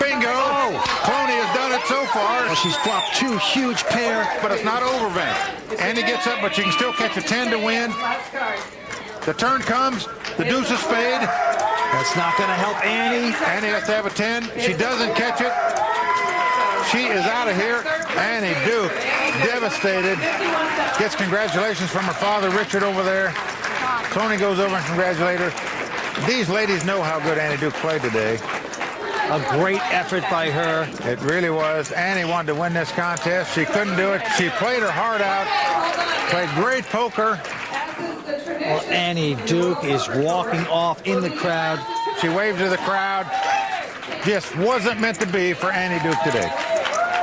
Speaker 3: Bingo! Cloney has done it so far.
Speaker 4: Well, she's flopped 2 huge pair.
Speaker 3: But it's not over, Vince. Annie gets up, but she can still catch a 10 to win. The turn comes. The deuce of spade.
Speaker 4: That's not going to help Annie.
Speaker 3: Annie has to have a 10. She doesn't catch it. She is out of here. Annie Duke, devastated. Gets congratulations from her father, Richard, over there. Cloney goes over and congratulates her. These ladies know how good Annie Duke played today.
Speaker 4: A great effort by her.
Speaker 3: It really was. Annie wanted to win this contest. She couldn't do it. She played her heart out. Played great poker.
Speaker 4: Well, Annie Duke is walking off in the crowd.
Speaker 3: She waved to the crowd. Just wasn't meant to be for Annie Duke today.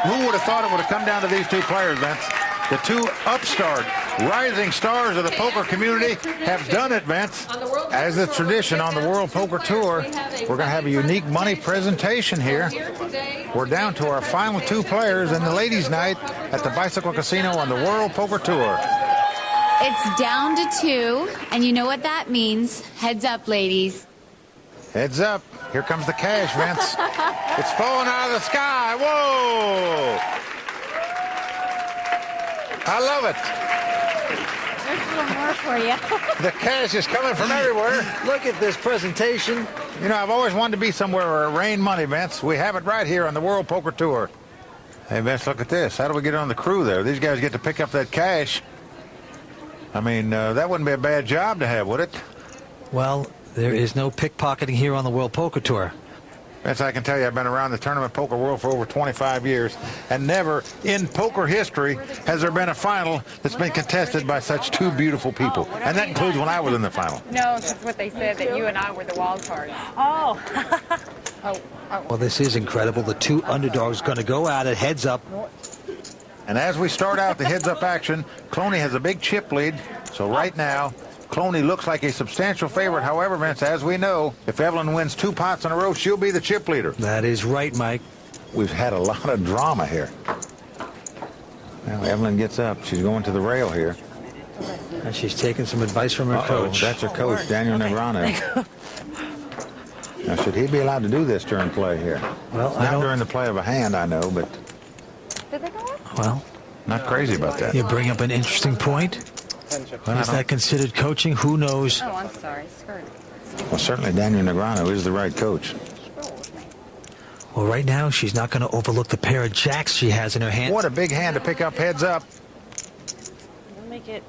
Speaker 3: Who would have thought it would have come down to these two players, Vince? The two upstart, rising stars of the poker community have done it, Vince. As is tradition on the World Poker Tour, we're going to have a unique money presentation here. We're down to our final 2 players in the ladies' night at the Bicycle Casino on the World Poker Tour.
Speaker 7: It's down to 2, and you know what that means. Heads up, ladies.
Speaker 3: Heads up. Here comes the cash, Vince. It's falling out of the sky. Whoa! I love it.
Speaker 7: There's a little more for you.
Speaker 3: The cash is coming from everywhere.
Speaker 4: Look at this presentation.
Speaker 3: You know, I've always wanted to be somewhere where it rained money, Vince. We have it right here on the World Poker Tour. Hey, Vince, look at this. How do we get on the crew there? These guys get to pick up that cash. I mean, that wouldn't be a bad job to have, would it?
Speaker 4: Well, there is no pickpocketing here on the World Poker Tour.
Speaker 3: Vince, I can tell you, I've been around the tournament poker world for over 25 years, and never in poker history has there been a final that's been contested by such 2 beautiful people. And that includes when I was in the final.
Speaker 5: No, that's what they said, that you and I were the wild card. Oh.
Speaker 4: Well, this is incredible. The 2 underdogs going to go at it, heads up.
Speaker 3: And as we start out the heads-up action, Cloney has a big chip lead. So right now, Cloney looks like a substantial favorite. However, Vince, as we know, if Evelyn wins 2 pots in a row, she'll be the chip leader.
Speaker 4: That is right, Mike.
Speaker 3: We've had a lot of drama here. Now Evelyn gets up. She's going to the rail here.
Speaker 4: And she's taking some advice from her coach.
Speaker 3: That's her coach, Daniel Negreanu. Now, should he be allowed to do this during play here?
Speaker 4: Well,
Speaker 3: not during the play of a hand, I know, but...
Speaker 5: Did they go up?
Speaker 4: Well,
Speaker 3: not crazy about that.
Speaker 4: You bring up an interesting point. Well, is that considered coaching? Who knows?
Speaker 5: Oh, I'm sorry. Skirt.
Speaker 3: Well, certainly Daniel Negreanu is the right coach.
Speaker 4: Well, right now, she's not going to overlook the pair of jacks she has in her hand.
Speaker 3: What a big hand to pick up heads up.
Speaker 12: We'll make it.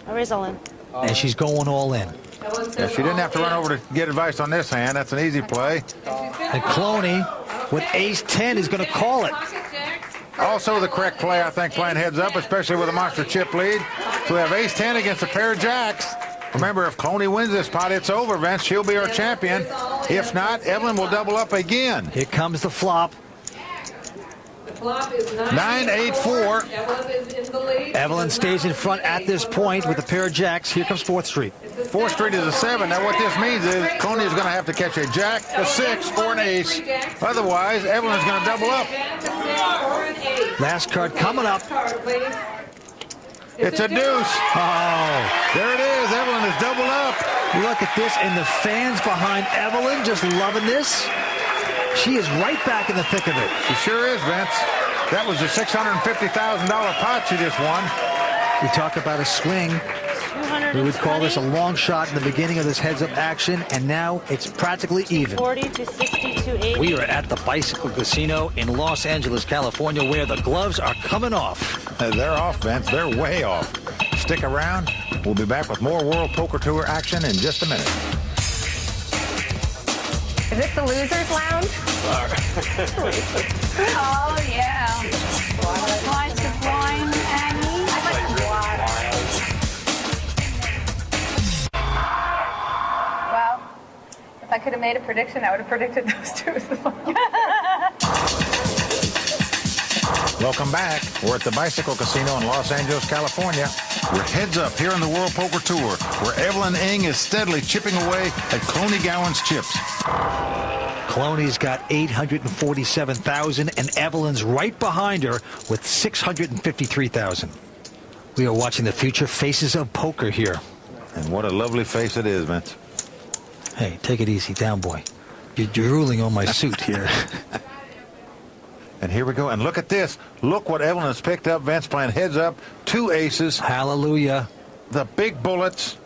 Speaker 12: I raise all in.
Speaker 4: And she's going all in.
Speaker 3: Yeah, she didn't have to run over to get advice on this hand. That's an easy play.
Speaker 4: And Cloney, with ace-10, is going to call it.
Speaker 3: Also the correct play, I think, playing heads up, especially with a monster chip lead. So we have ace-10 against a pair of jacks. Remember, if Cloney wins this pot, it's over, Vince. She'll be our champion. If not, Evelyn will double up again.
Speaker 4: Here comes the flop.
Speaker 3: 9-8-4.
Speaker 19: Evelyn is in the lead.
Speaker 4: Evelyn stays in front at this point with a pair of jacks. Here comes 4th Street.
Speaker 3: 4th Street is a 7. Now what this means is Cloney is going to have to catch a jack, a 6, or an ace. Otherwise, Evelyn is going to double up.
Speaker 4: Last card coming up.
Speaker 3: It's a deuce.
Speaker 4: Oh,
Speaker 3: there it is. Evelyn is doubled up.
Speaker 4: Look at this, and the fans behind Evelyn just loving this. She is right back in the thick of it.
Speaker 3: She sure is, Vince. That was a $650,000 pot she just won.
Speaker 4: We talk about a swing. We would call this a long shot in the beginning of this heads-up action, and now it's practically even.
Speaker 12: 40 to 60 to 80.
Speaker 4: We are at the Bicycle Casino in Los Angeles, California, where the gloves are coming off.
Speaker 3: They're off, Vince. They're way off. Stick around. We'll be back with more World Poker Tour action in just a minute.
Speaker 5: Is this the Losers Lounge?
Speaker 7: Oh, yeah. Slice of wine, Annie. I like water.
Speaker 5: Well, if I could have made a prediction, I would have predicted those two as the final.
Speaker 3: Welcome back. We're at the Bicycle Casino in Los Angeles, California. We're heads up here on the World Poker Tour, where Evelyn Ng is steadily chipping away at Cloney Gowan's chips.
Speaker 4: Cloney's got $847,000, and Evelyn's right behind her with $653,000. We are watching the future faces of poker here.
Speaker 3: And what a lovely face it is, Vince.
Speaker 4: Hey, take it easy, down boy. You're drooling on my suit here.
Speaker 3: And here we go. And look at this. Look what Evelyn has picked up. Vince playing heads up. 2 aces.
Speaker 4: Hallelujah.
Speaker 3: The big bullets.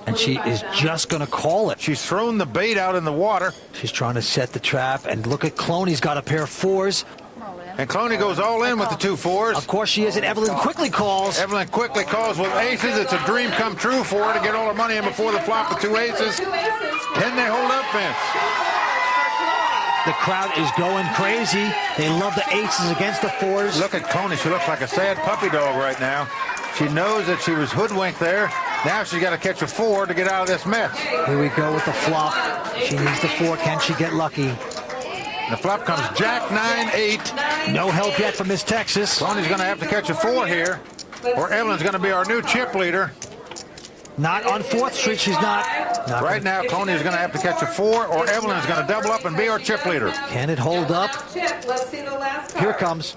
Speaker 4: And she is just going to call it.
Speaker 3: She's thrown the bait out in the water.
Speaker 4: She's trying to set the trap. And look at Cloney's got a pair of 4s.
Speaker 3: And Cloney goes all in with the 2 4s.
Speaker 4: Of course she is, and Evelyn quickly calls.
Speaker 3: Evelyn quickly calls with aces. It's a dream come true for her to get all her money in before the flop with 2 aces. Can they hold up, Vince?
Speaker 4: The crowd is going crazy. They love the aces against the 4s.
Speaker 3: Look at Cloney. She looks like a sad puppy dog right now. She knows that she was hoodwinked there. Now she's got to catch a 4 to get out of this mess.
Speaker 4: Here we go with the flop. She needs the 4. Can she get lucky?
Speaker 3: The flop comes Jack 9 8.
Speaker 4: No help yet from Miss Texas.
Speaker 3: Cloney's going to have to catch a 4 here, or Evelyn's going to be our new chip leader.
Speaker 4: Not on 4th Street. She's not.
Speaker 3: Right now, Cloney is going to have to catch a 4, or Evelyn is going to double up and be our chip leader.
Speaker 4: Can it hold up?
Speaker 19: Let's see the last card.
Speaker 4: Here it comes.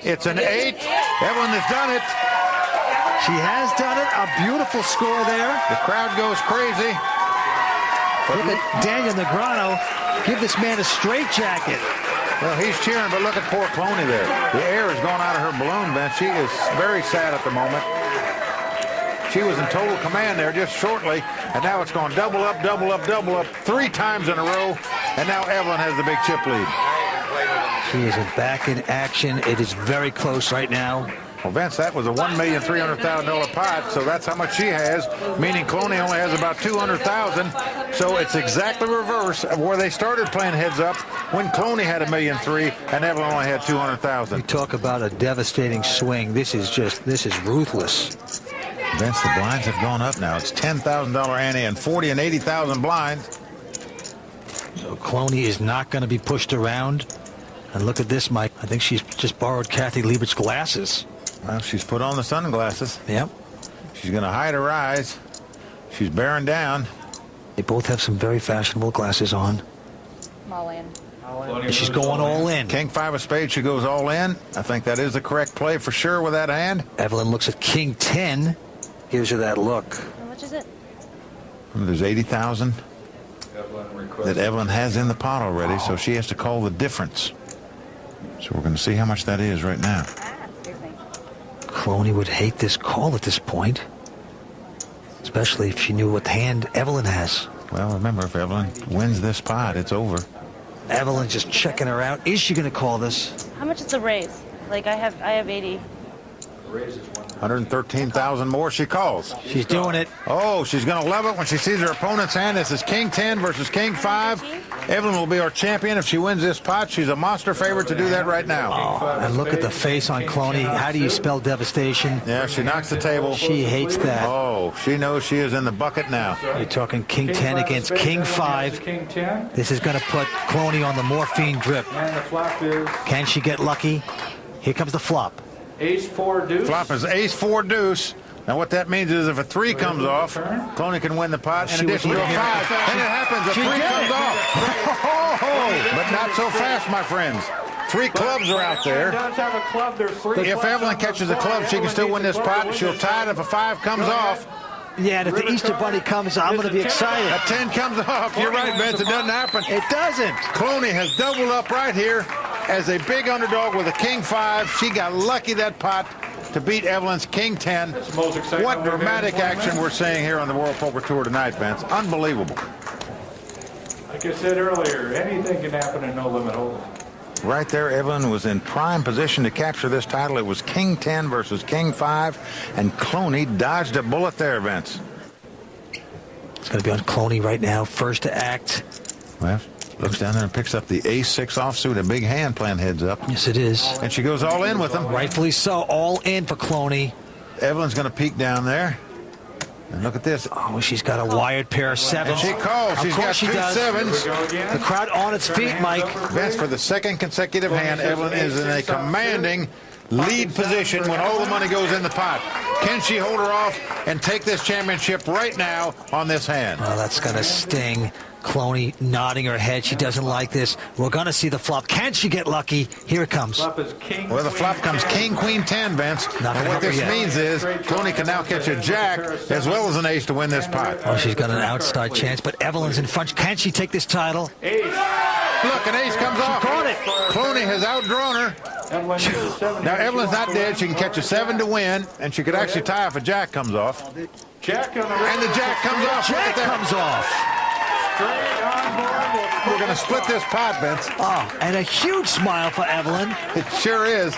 Speaker 3: It's an 8. Evelyn has done it.
Speaker 4: She has done it. A beautiful score there.
Speaker 3: The crowd goes crazy.
Speaker 4: Look at Daniel Negreanu. Give this man a straitjacket.
Speaker 3: Well, he's cheering, but look at poor Cloney there. The air is going out of her balloon, Vince. She is very sad at the moment. She was in total command there just shortly, and now it's going double up, double up, double up 3 times in a row, and now Evelyn has the big chip lead.
Speaker 4: She is back in action. It is very close right now.
Speaker 3: Well, Vince, that was a $1,300,000 pot, so that's how much she has, meaning Cloney only has about $200,000. So it's exactly reverse of where they started playing heads up when Cloney had $1,300,000 and Evelyn only had $200,000.
Speaker 4: We talk about a devastating swing. This is ruthless.
Speaker 3: Vince, the blinds have gone up now. It's $10,000 ante and 40 and 80,000 blinds.
Speaker 4: So Cloney is not going to be pushed around. And look at this, Mike. I think she's just borrowed Kathy Liebert's glasses.
Speaker 3: Well, she's put on the sunglasses.
Speaker 4: Yep.
Speaker 3: She's going to hide her eyes. She's bearing down.
Speaker 4: They both have some very fashionable glasses on.
Speaker 16: All in.
Speaker 4: And she's going all in.
Speaker 3: King 5 of spades, she goes all in. I think that is the correct play for sure with that hand.
Speaker 4: Evelyn looks at King 10. Gives her that look.
Speaker 16: How much is it?
Speaker 3: There's 80,000 that Evelyn has in the pot already, so she has to call the difference. So we're going to see how much that is right now.
Speaker 4: Cloney would hate this call at this point, especially if she knew what hand Evelyn has.
Speaker 3: Well, remember, if Evelyn wins this pot, it's over.
Speaker 4: Evelyn just checking her out. Is she going to call this?
Speaker 12: How much is the raise? Like I have 80.
Speaker 3: 113,000 more, she calls.
Speaker 4: She's doing it.
Speaker 3: Oh, she's going to love it when she sees her opponent's hand. This is King 10 versus King 5. Evelyn will be our champion if she wins this pot. She's a monster favorite to do that right now.
Speaker 4: Oh, and look at the face on Cloney. How do you spell devastation?
Speaker 3: Yeah, she knocks the table.
Speaker 4: She hates that.
Speaker 3: Oh, she knows she is in the bucket now.
Speaker 4: You're talking King 10 against King 5. This is going to put Cloney on the morphine drip.
Speaker 15: And the flop is
Speaker 4: Can she get lucky? Here comes the flop.
Speaker 15: Ace 4 deuce.
Speaker 3: Flop is Ace 4 deuce. Now what that means is if a 3 comes off, Cloney can win the pot in addition to a 5. And it happens, a 3 comes off. But not so fast, my friends. 3 clubs are out there. If Evelyn catches a club, she can still win this pot. She'll tie it if a 5 comes off.
Speaker 4: Yeah, and if the Easter Bunny comes, I'm going to be excited.
Speaker 3: A 10 comes off. You're right, Vince. It doesn't happen.
Speaker 4: It doesn't.
Speaker 3: Cloney has doubled up right here as a big underdog with a King 5. She got lucky that pot to beat Evelyn's King 10. What dramatic action we're seeing here on the World Poker Tour tonight, Vince. Unbelievable.
Speaker 15: Like I said earlier, anything can happen in No Limit Hold'em.
Speaker 3: Right there, Evelyn was in prime position to capture this title. It was King 10 versus King 5, and Cloney dodged a bullet there, Vince.
Speaker 4: It's going to be on Cloney right now, first to act.
Speaker 3: Well, looks down there and picks up the Ace 6 offsuit, a big hand playing heads up.
Speaker 4: Yes, it is.
Speaker 3: And she goes all in with him.
Speaker 4: Rightfully so, all in for Cloney.
Speaker 3: Evelyn's going to peek down there. And look at this.
Speaker 4: Oh, she's got a wired pair of 7s.
Speaker 3: And she calls. She's got 2 7s.
Speaker 4: The crowd on its feet, Mike.
Speaker 3: Vince, for the second consecutive hand, Evelyn is in a commanding lead position when all the money goes in the pot. Can she hold her off and take this championship right now on this hand?
Speaker 4: Oh, that's going to sting. Cloney nodding her head. She doesn't like this. We're going to see the flop. Can she get lucky? Here it comes.
Speaker 15: Flop is king.
Speaker 3: Well, the flop comes king, queen, 10, Vince. And what this means is Cloney can now catch a jack as well as an ace to win this pot.
Speaker 4: Oh, she's got an outside chance, but Evelyn's in front. Can she take this title?
Speaker 15: Ace.
Speaker 3: Look, an ace comes off.
Speaker 4: She caught it.
Speaker 3: Cloney has outdrawn her. Now, Evelyn's not dead. She can catch a 7 to win, and she could actually tie if a jack comes off.
Speaker 15: Jack on the
Speaker 3: and the jack comes off.
Speaker 4: Jack comes off.
Speaker 3: We're going to split this pot, Vince.
Speaker 4: Oh, and a huge smile for Evelyn.
Speaker 3: It sure is.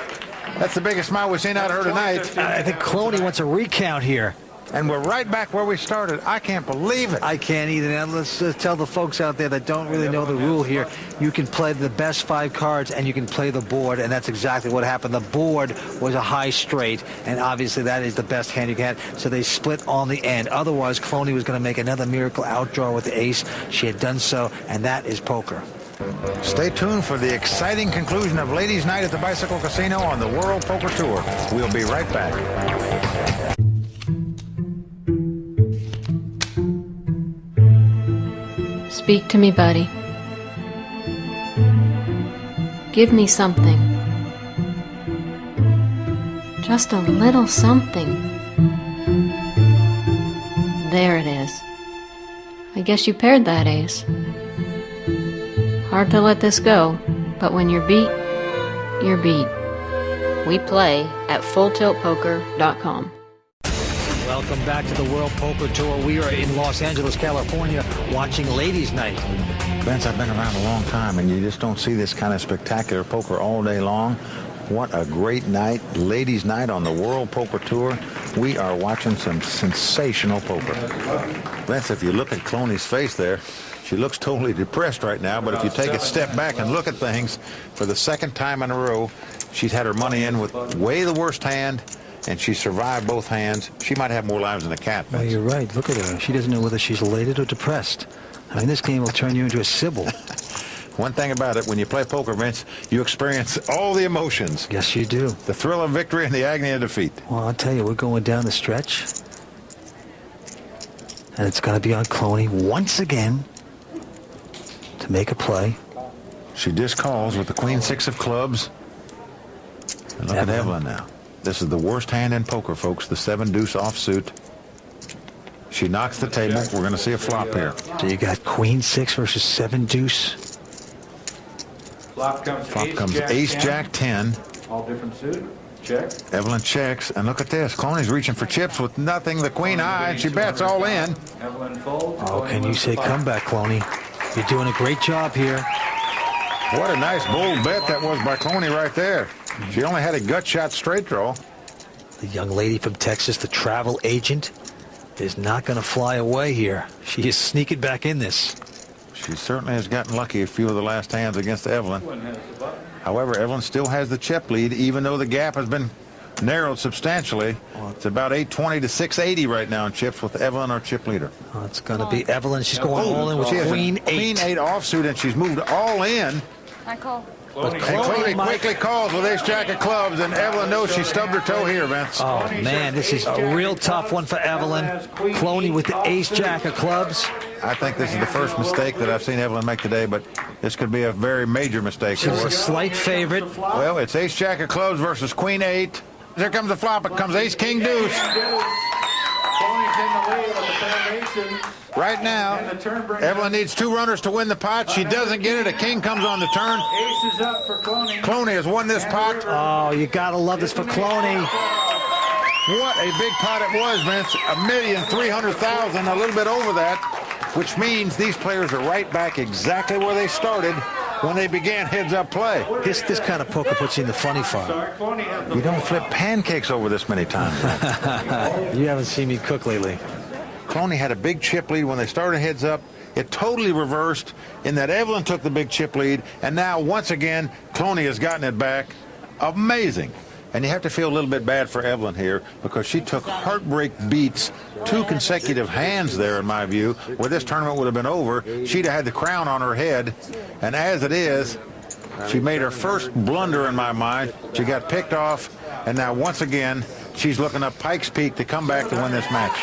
Speaker 3: That's the biggest smile we've seen out of her tonight.
Speaker 4: I think Cloney wants a recount here.
Speaker 3: And we're right back where we started. I can't believe it.
Speaker 4: I can't either. Now, let's tell the folks out there that don't really know the rule here. You can play the best 5 cards, and you can play the board, and that's exactly what happened. The board was a high straight, and obviously that is the best hand you can have. So they split on the end. Otherwise, Cloney was going to make another miracle outdraw with the ace. She had done so, and that is poker.
Speaker 3: Stay tuned for the exciting conclusion of Ladies' Night at the Bicycle Casino on the World Poker Tour. We'll be right back.
Speaker 2: Speak to me, buddy. Give me something. Just a little something. There it is. I guess you paired that ace. Hard to let this go, but when you're beat, you're beat. We play at FullTiltPoker.com.
Speaker 4: Welcome back to the World Poker Tour. We are in Los Angeles, California, watching Ladies' Night.
Speaker 3: Vince, I've been around a long time, and you just don't see this kind of spectacular poker all day long. What a great night. Ladies' Night on the World Poker Tour. We are watching some sensational poker. Vince, if you look at Cloney's face there, she looks totally depressed right now, but if you take a step back and look at things, for the second time in a row, she's had her money in with way the worst hand, and she survived both hands. She might have more lives than a cat, Vince.
Speaker 4: Well, you're right. Look at her. She doesn't know whether she's elated or depressed. I mean, this game will turn you into a Sybil.
Speaker 3: One thing about it, when you play poker, Vince, you experience all the emotions.
Speaker 4: Yes, you do.
Speaker 3: The thrill of victory and the agony of defeat.
Speaker 4: Well, I'll tell you, we're going down the stretch. And it's going to be on Cloney once again to make a play.
Speaker 3: She just calls with the Queen 6 of clubs. And look at Evelyn now. This is the worst hand in poker, folks. The 7 deuce offsuit. She knocks the table. We're going to see a flop here.
Speaker 4: So you got Queen 6 versus 7 deuce.
Speaker 15: Flop comes
Speaker 3: ace, jack, 10.
Speaker 15: All different suit. Check.
Speaker 3: Evelyn checks. And look at this. Cloney's reaching for chips with nothing. The queen high, and she bets all in.
Speaker 15: Evelyn folds.
Speaker 4: Oh, can you say comeback, Cloney? You're doing a great job here.
Speaker 3: What a nice bold bet that was by Cloney right there. She only had a gut shot straight draw.
Speaker 4: The young lady from Texas, the travel agent, is not going to fly away here. She is sneaking back in this.
Speaker 3: She certainly has gotten lucky a few of the last hands against Evelyn. However, Evelyn still has the chip lead, even though the gap has been narrowed substantially. It's about 820 to 680 right now in chips with Evelyn, our chip leader.
Speaker 4: Oh, it's going to be Evelyn. She's going all in with Queen 8.
Speaker 3: Queen 8 offsuit, and she's moved all in.
Speaker 6: I call.
Speaker 3: And Cloney quickly calls with ace jack of clubs, and Evelyn knows she stubbed her toe here, Vince.
Speaker 4: Oh, man, this is a real tough one for Evelyn. Cloney with the ace jack of clubs.
Speaker 3: I think this is the first mistake that I've seen Evelyn make today, but this could be a very major mistake.
Speaker 4: She's a slight favorite.
Speaker 3: Well, it's ace jack of clubs versus Queen 8. Here comes the flop. It comes ace king deuce. Right now, Evelyn needs 2 runners to win the pot. She doesn't get it. A king comes on the turn.
Speaker 15: Ace is up for Cloney.
Speaker 3: Cloney has won this pot.
Speaker 4: Oh, you got to love this for Cloney.
Speaker 3: What a big pot it was, Vince. 1,300,000, a little bit over that, which means these players are right back exactly where they started when they began heads-up play.
Speaker 4: This kind of poker puts you in the funny farm.
Speaker 3: You don't flip pancakes over this many times.
Speaker 4: You haven't seen me cook lately.
Speaker 3: Cloney had a big chip lead when they started heads-up. It totally reversed in that Evelyn took the big chip lead, and now, once again, Cloney has gotten it back. Amazing. And you have to feel a little bit bad for Evelyn here because she took heartbreak beats 2 consecutive hands there, in my view, where this tournament would have been over. She'd have had the crown on her head. And as it is, she made her first blunder in my mind. She got picked off. And now, once again, she's looking up Pikes Peak to come back to win this match.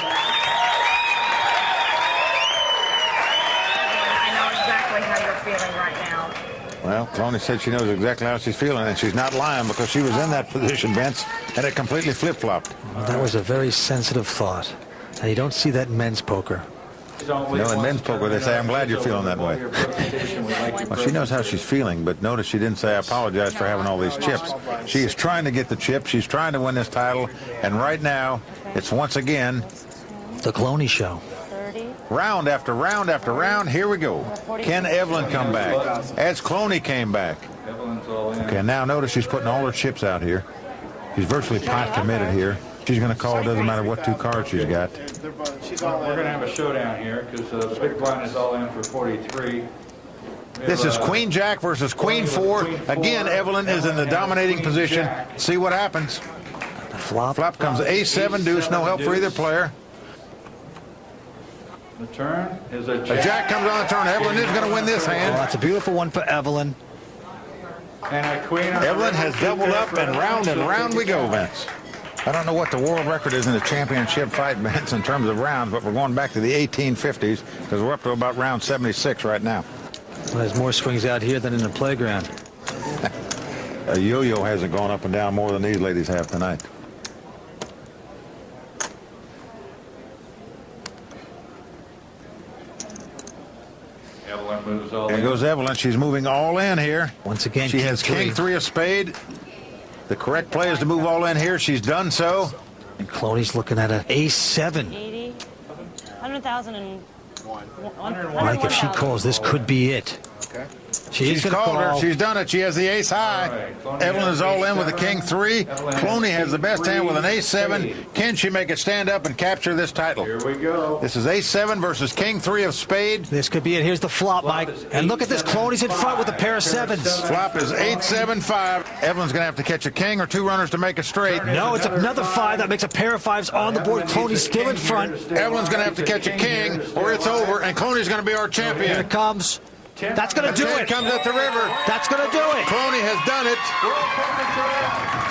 Speaker 5: I know exactly how you're feeling right now.
Speaker 3: Well, Cloney said she knows exactly how she's feeling, and she's not lying because she was in that position, Vince, and it completely flip-flopped.
Speaker 4: Well, that was a very sensitive thought. And you don't see that in men's poker.
Speaker 3: You know, in men's poker, they say, I'm glad you're feeling that way. Well, she knows how she's feeling, but notice she didn't say, I apologize for having all these chips. She is trying to get the chip. She's trying to win this title, and right now, it's once again
Speaker 4: the Cloney show.
Speaker 3: Round after round after round, here we go. Can Evelyn come back? As Cloney came back. Okay, now notice she's putting all her chips out here. She's virtually pot committed here. She's going to call, it doesn't matter what two cards she's got.
Speaker 15: We're going to have a showdown here because the big blind is all in for 43.
Speaker 3: This is Queen Jack versus Queen 4. Again, Evelyn is in the dominating position. See what happens. Flop comes A7 deuce, no help for either player.
Speaker 15: The turn is a
Speaker 3: A
Speaker 15: jack.
Speaker 3: jack comes on the turn. Evelyn is going to win this hand.
Speaker 4: Oh, that's a beautiful one for Evelyn.
Speaker 15: And a queen.
Speaker 3: Evelyn has doubled up, and round we go, Vince. I don't know what the world record is in the championship fight, Vince, in terms of rounds, but we're going back to the 1850s because we're up to about round 76 right now.
Speaker 4: Well, there's more swings out here than in the playground.
Speaker 3: A yo-yo hasn't gone up and down more than these ladies have tonight.
Speaker 15: Evelyn moves all in.
Speaker 3: There goes Evelyn. She's moving all in here.
Speaker 4: Once again,
Speaker 3: she has King 3 of spade. The correct play is to move all in here. She's done so.
Speaker 4: And Cloney's looking at an A7.
Speaker 20: 80, 100,000 and
Speaker 4: Mike, if she calls, this could be it.
Speaker 3: Okay.
Speaker 4: She's
Speaker 3: called her.
Speaker 4: call.
Speaker 3: She's done it. She has the ace high. Right. Evelyn is all in with the King 3. Cloney has the best hand with an A7. Can she make it stand up and capture this title?
Speaker 15: Here we go.
Speaker 3: This is A7 versus King 3 of spade.
Speaker 4: This could be it. Here's the flop, Mike. And look at this. Cloney's in front with a pair of sevens.
Speaker 3: Flop is 8-7-5. Evelyn's going to have to catch a king or two runners to make it straight.
Speaker 4: No, it's another 5. That makes a pair of 5s on the board. Cloney's still in front.
Speaker 3: Evelyn's going to have to catch a king or it's over, and Cloney's going to be our champion.
Speaker 4: Here it comes. That's going to do it.
Speaker 3: Comes at the river.
Speaker 4: That's going to do it.
Speaker 3: Cloney has done it.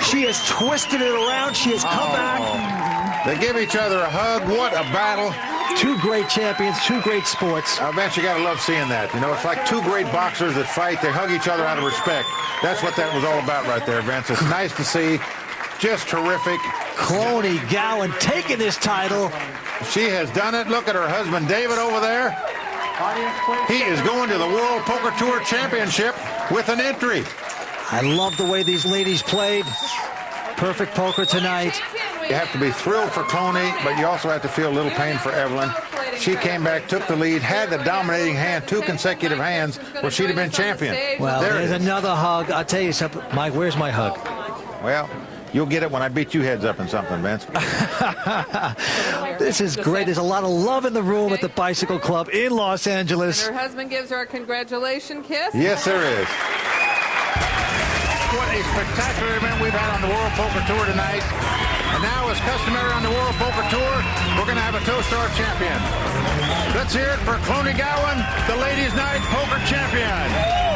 Speaker 4: She has twisted it around. She has come back.
Speaker 3: They give each other a hug. What a battle.
Speaker 4: Two great champions, two great sports.
Speaker 3: I bet you got to love seeing that. You know, it's like two great boxers that fight. They hug each other out of respect. That's what that was all about right there, Vince. It's nice to see. Just terrific.
Speaker 4: Cloney Gowan taking this title.
Speaker 3: She has done it. Look at her husband, David, over there. He is going to the World Poker Tour Championship with an entry.
Speaker 4: I love the way these ladies played. Perfect poker tonight.
Speaker 3: You have to be thrilled for Cloney, but you also have to feel a little pain for Evelyn. She came back, took the lead, had the dominating hand, 2 consecutive hands where she'd have been champion.
Speaker 4: Well, there's another hug. I'll tell you something. Mike, where's my hug?
Speaker 3: Well, you'll get it when I beat you heads up in something, Vince.
Speaker 4: This is great. There's a lot of love in the room at the Bicycle Club in Los Angeles.
Speaker 19: And her husband gives her a congratulations kiss.
Speaker 3: Yes, there is. What a spectacular event we've had on the World Poker Tour tonight. And now, as customary on the World Poker Tour, we're going to have a toast to our champion. Let's hear it for Cloney Gowan, the Ladies' Night Poker Champion.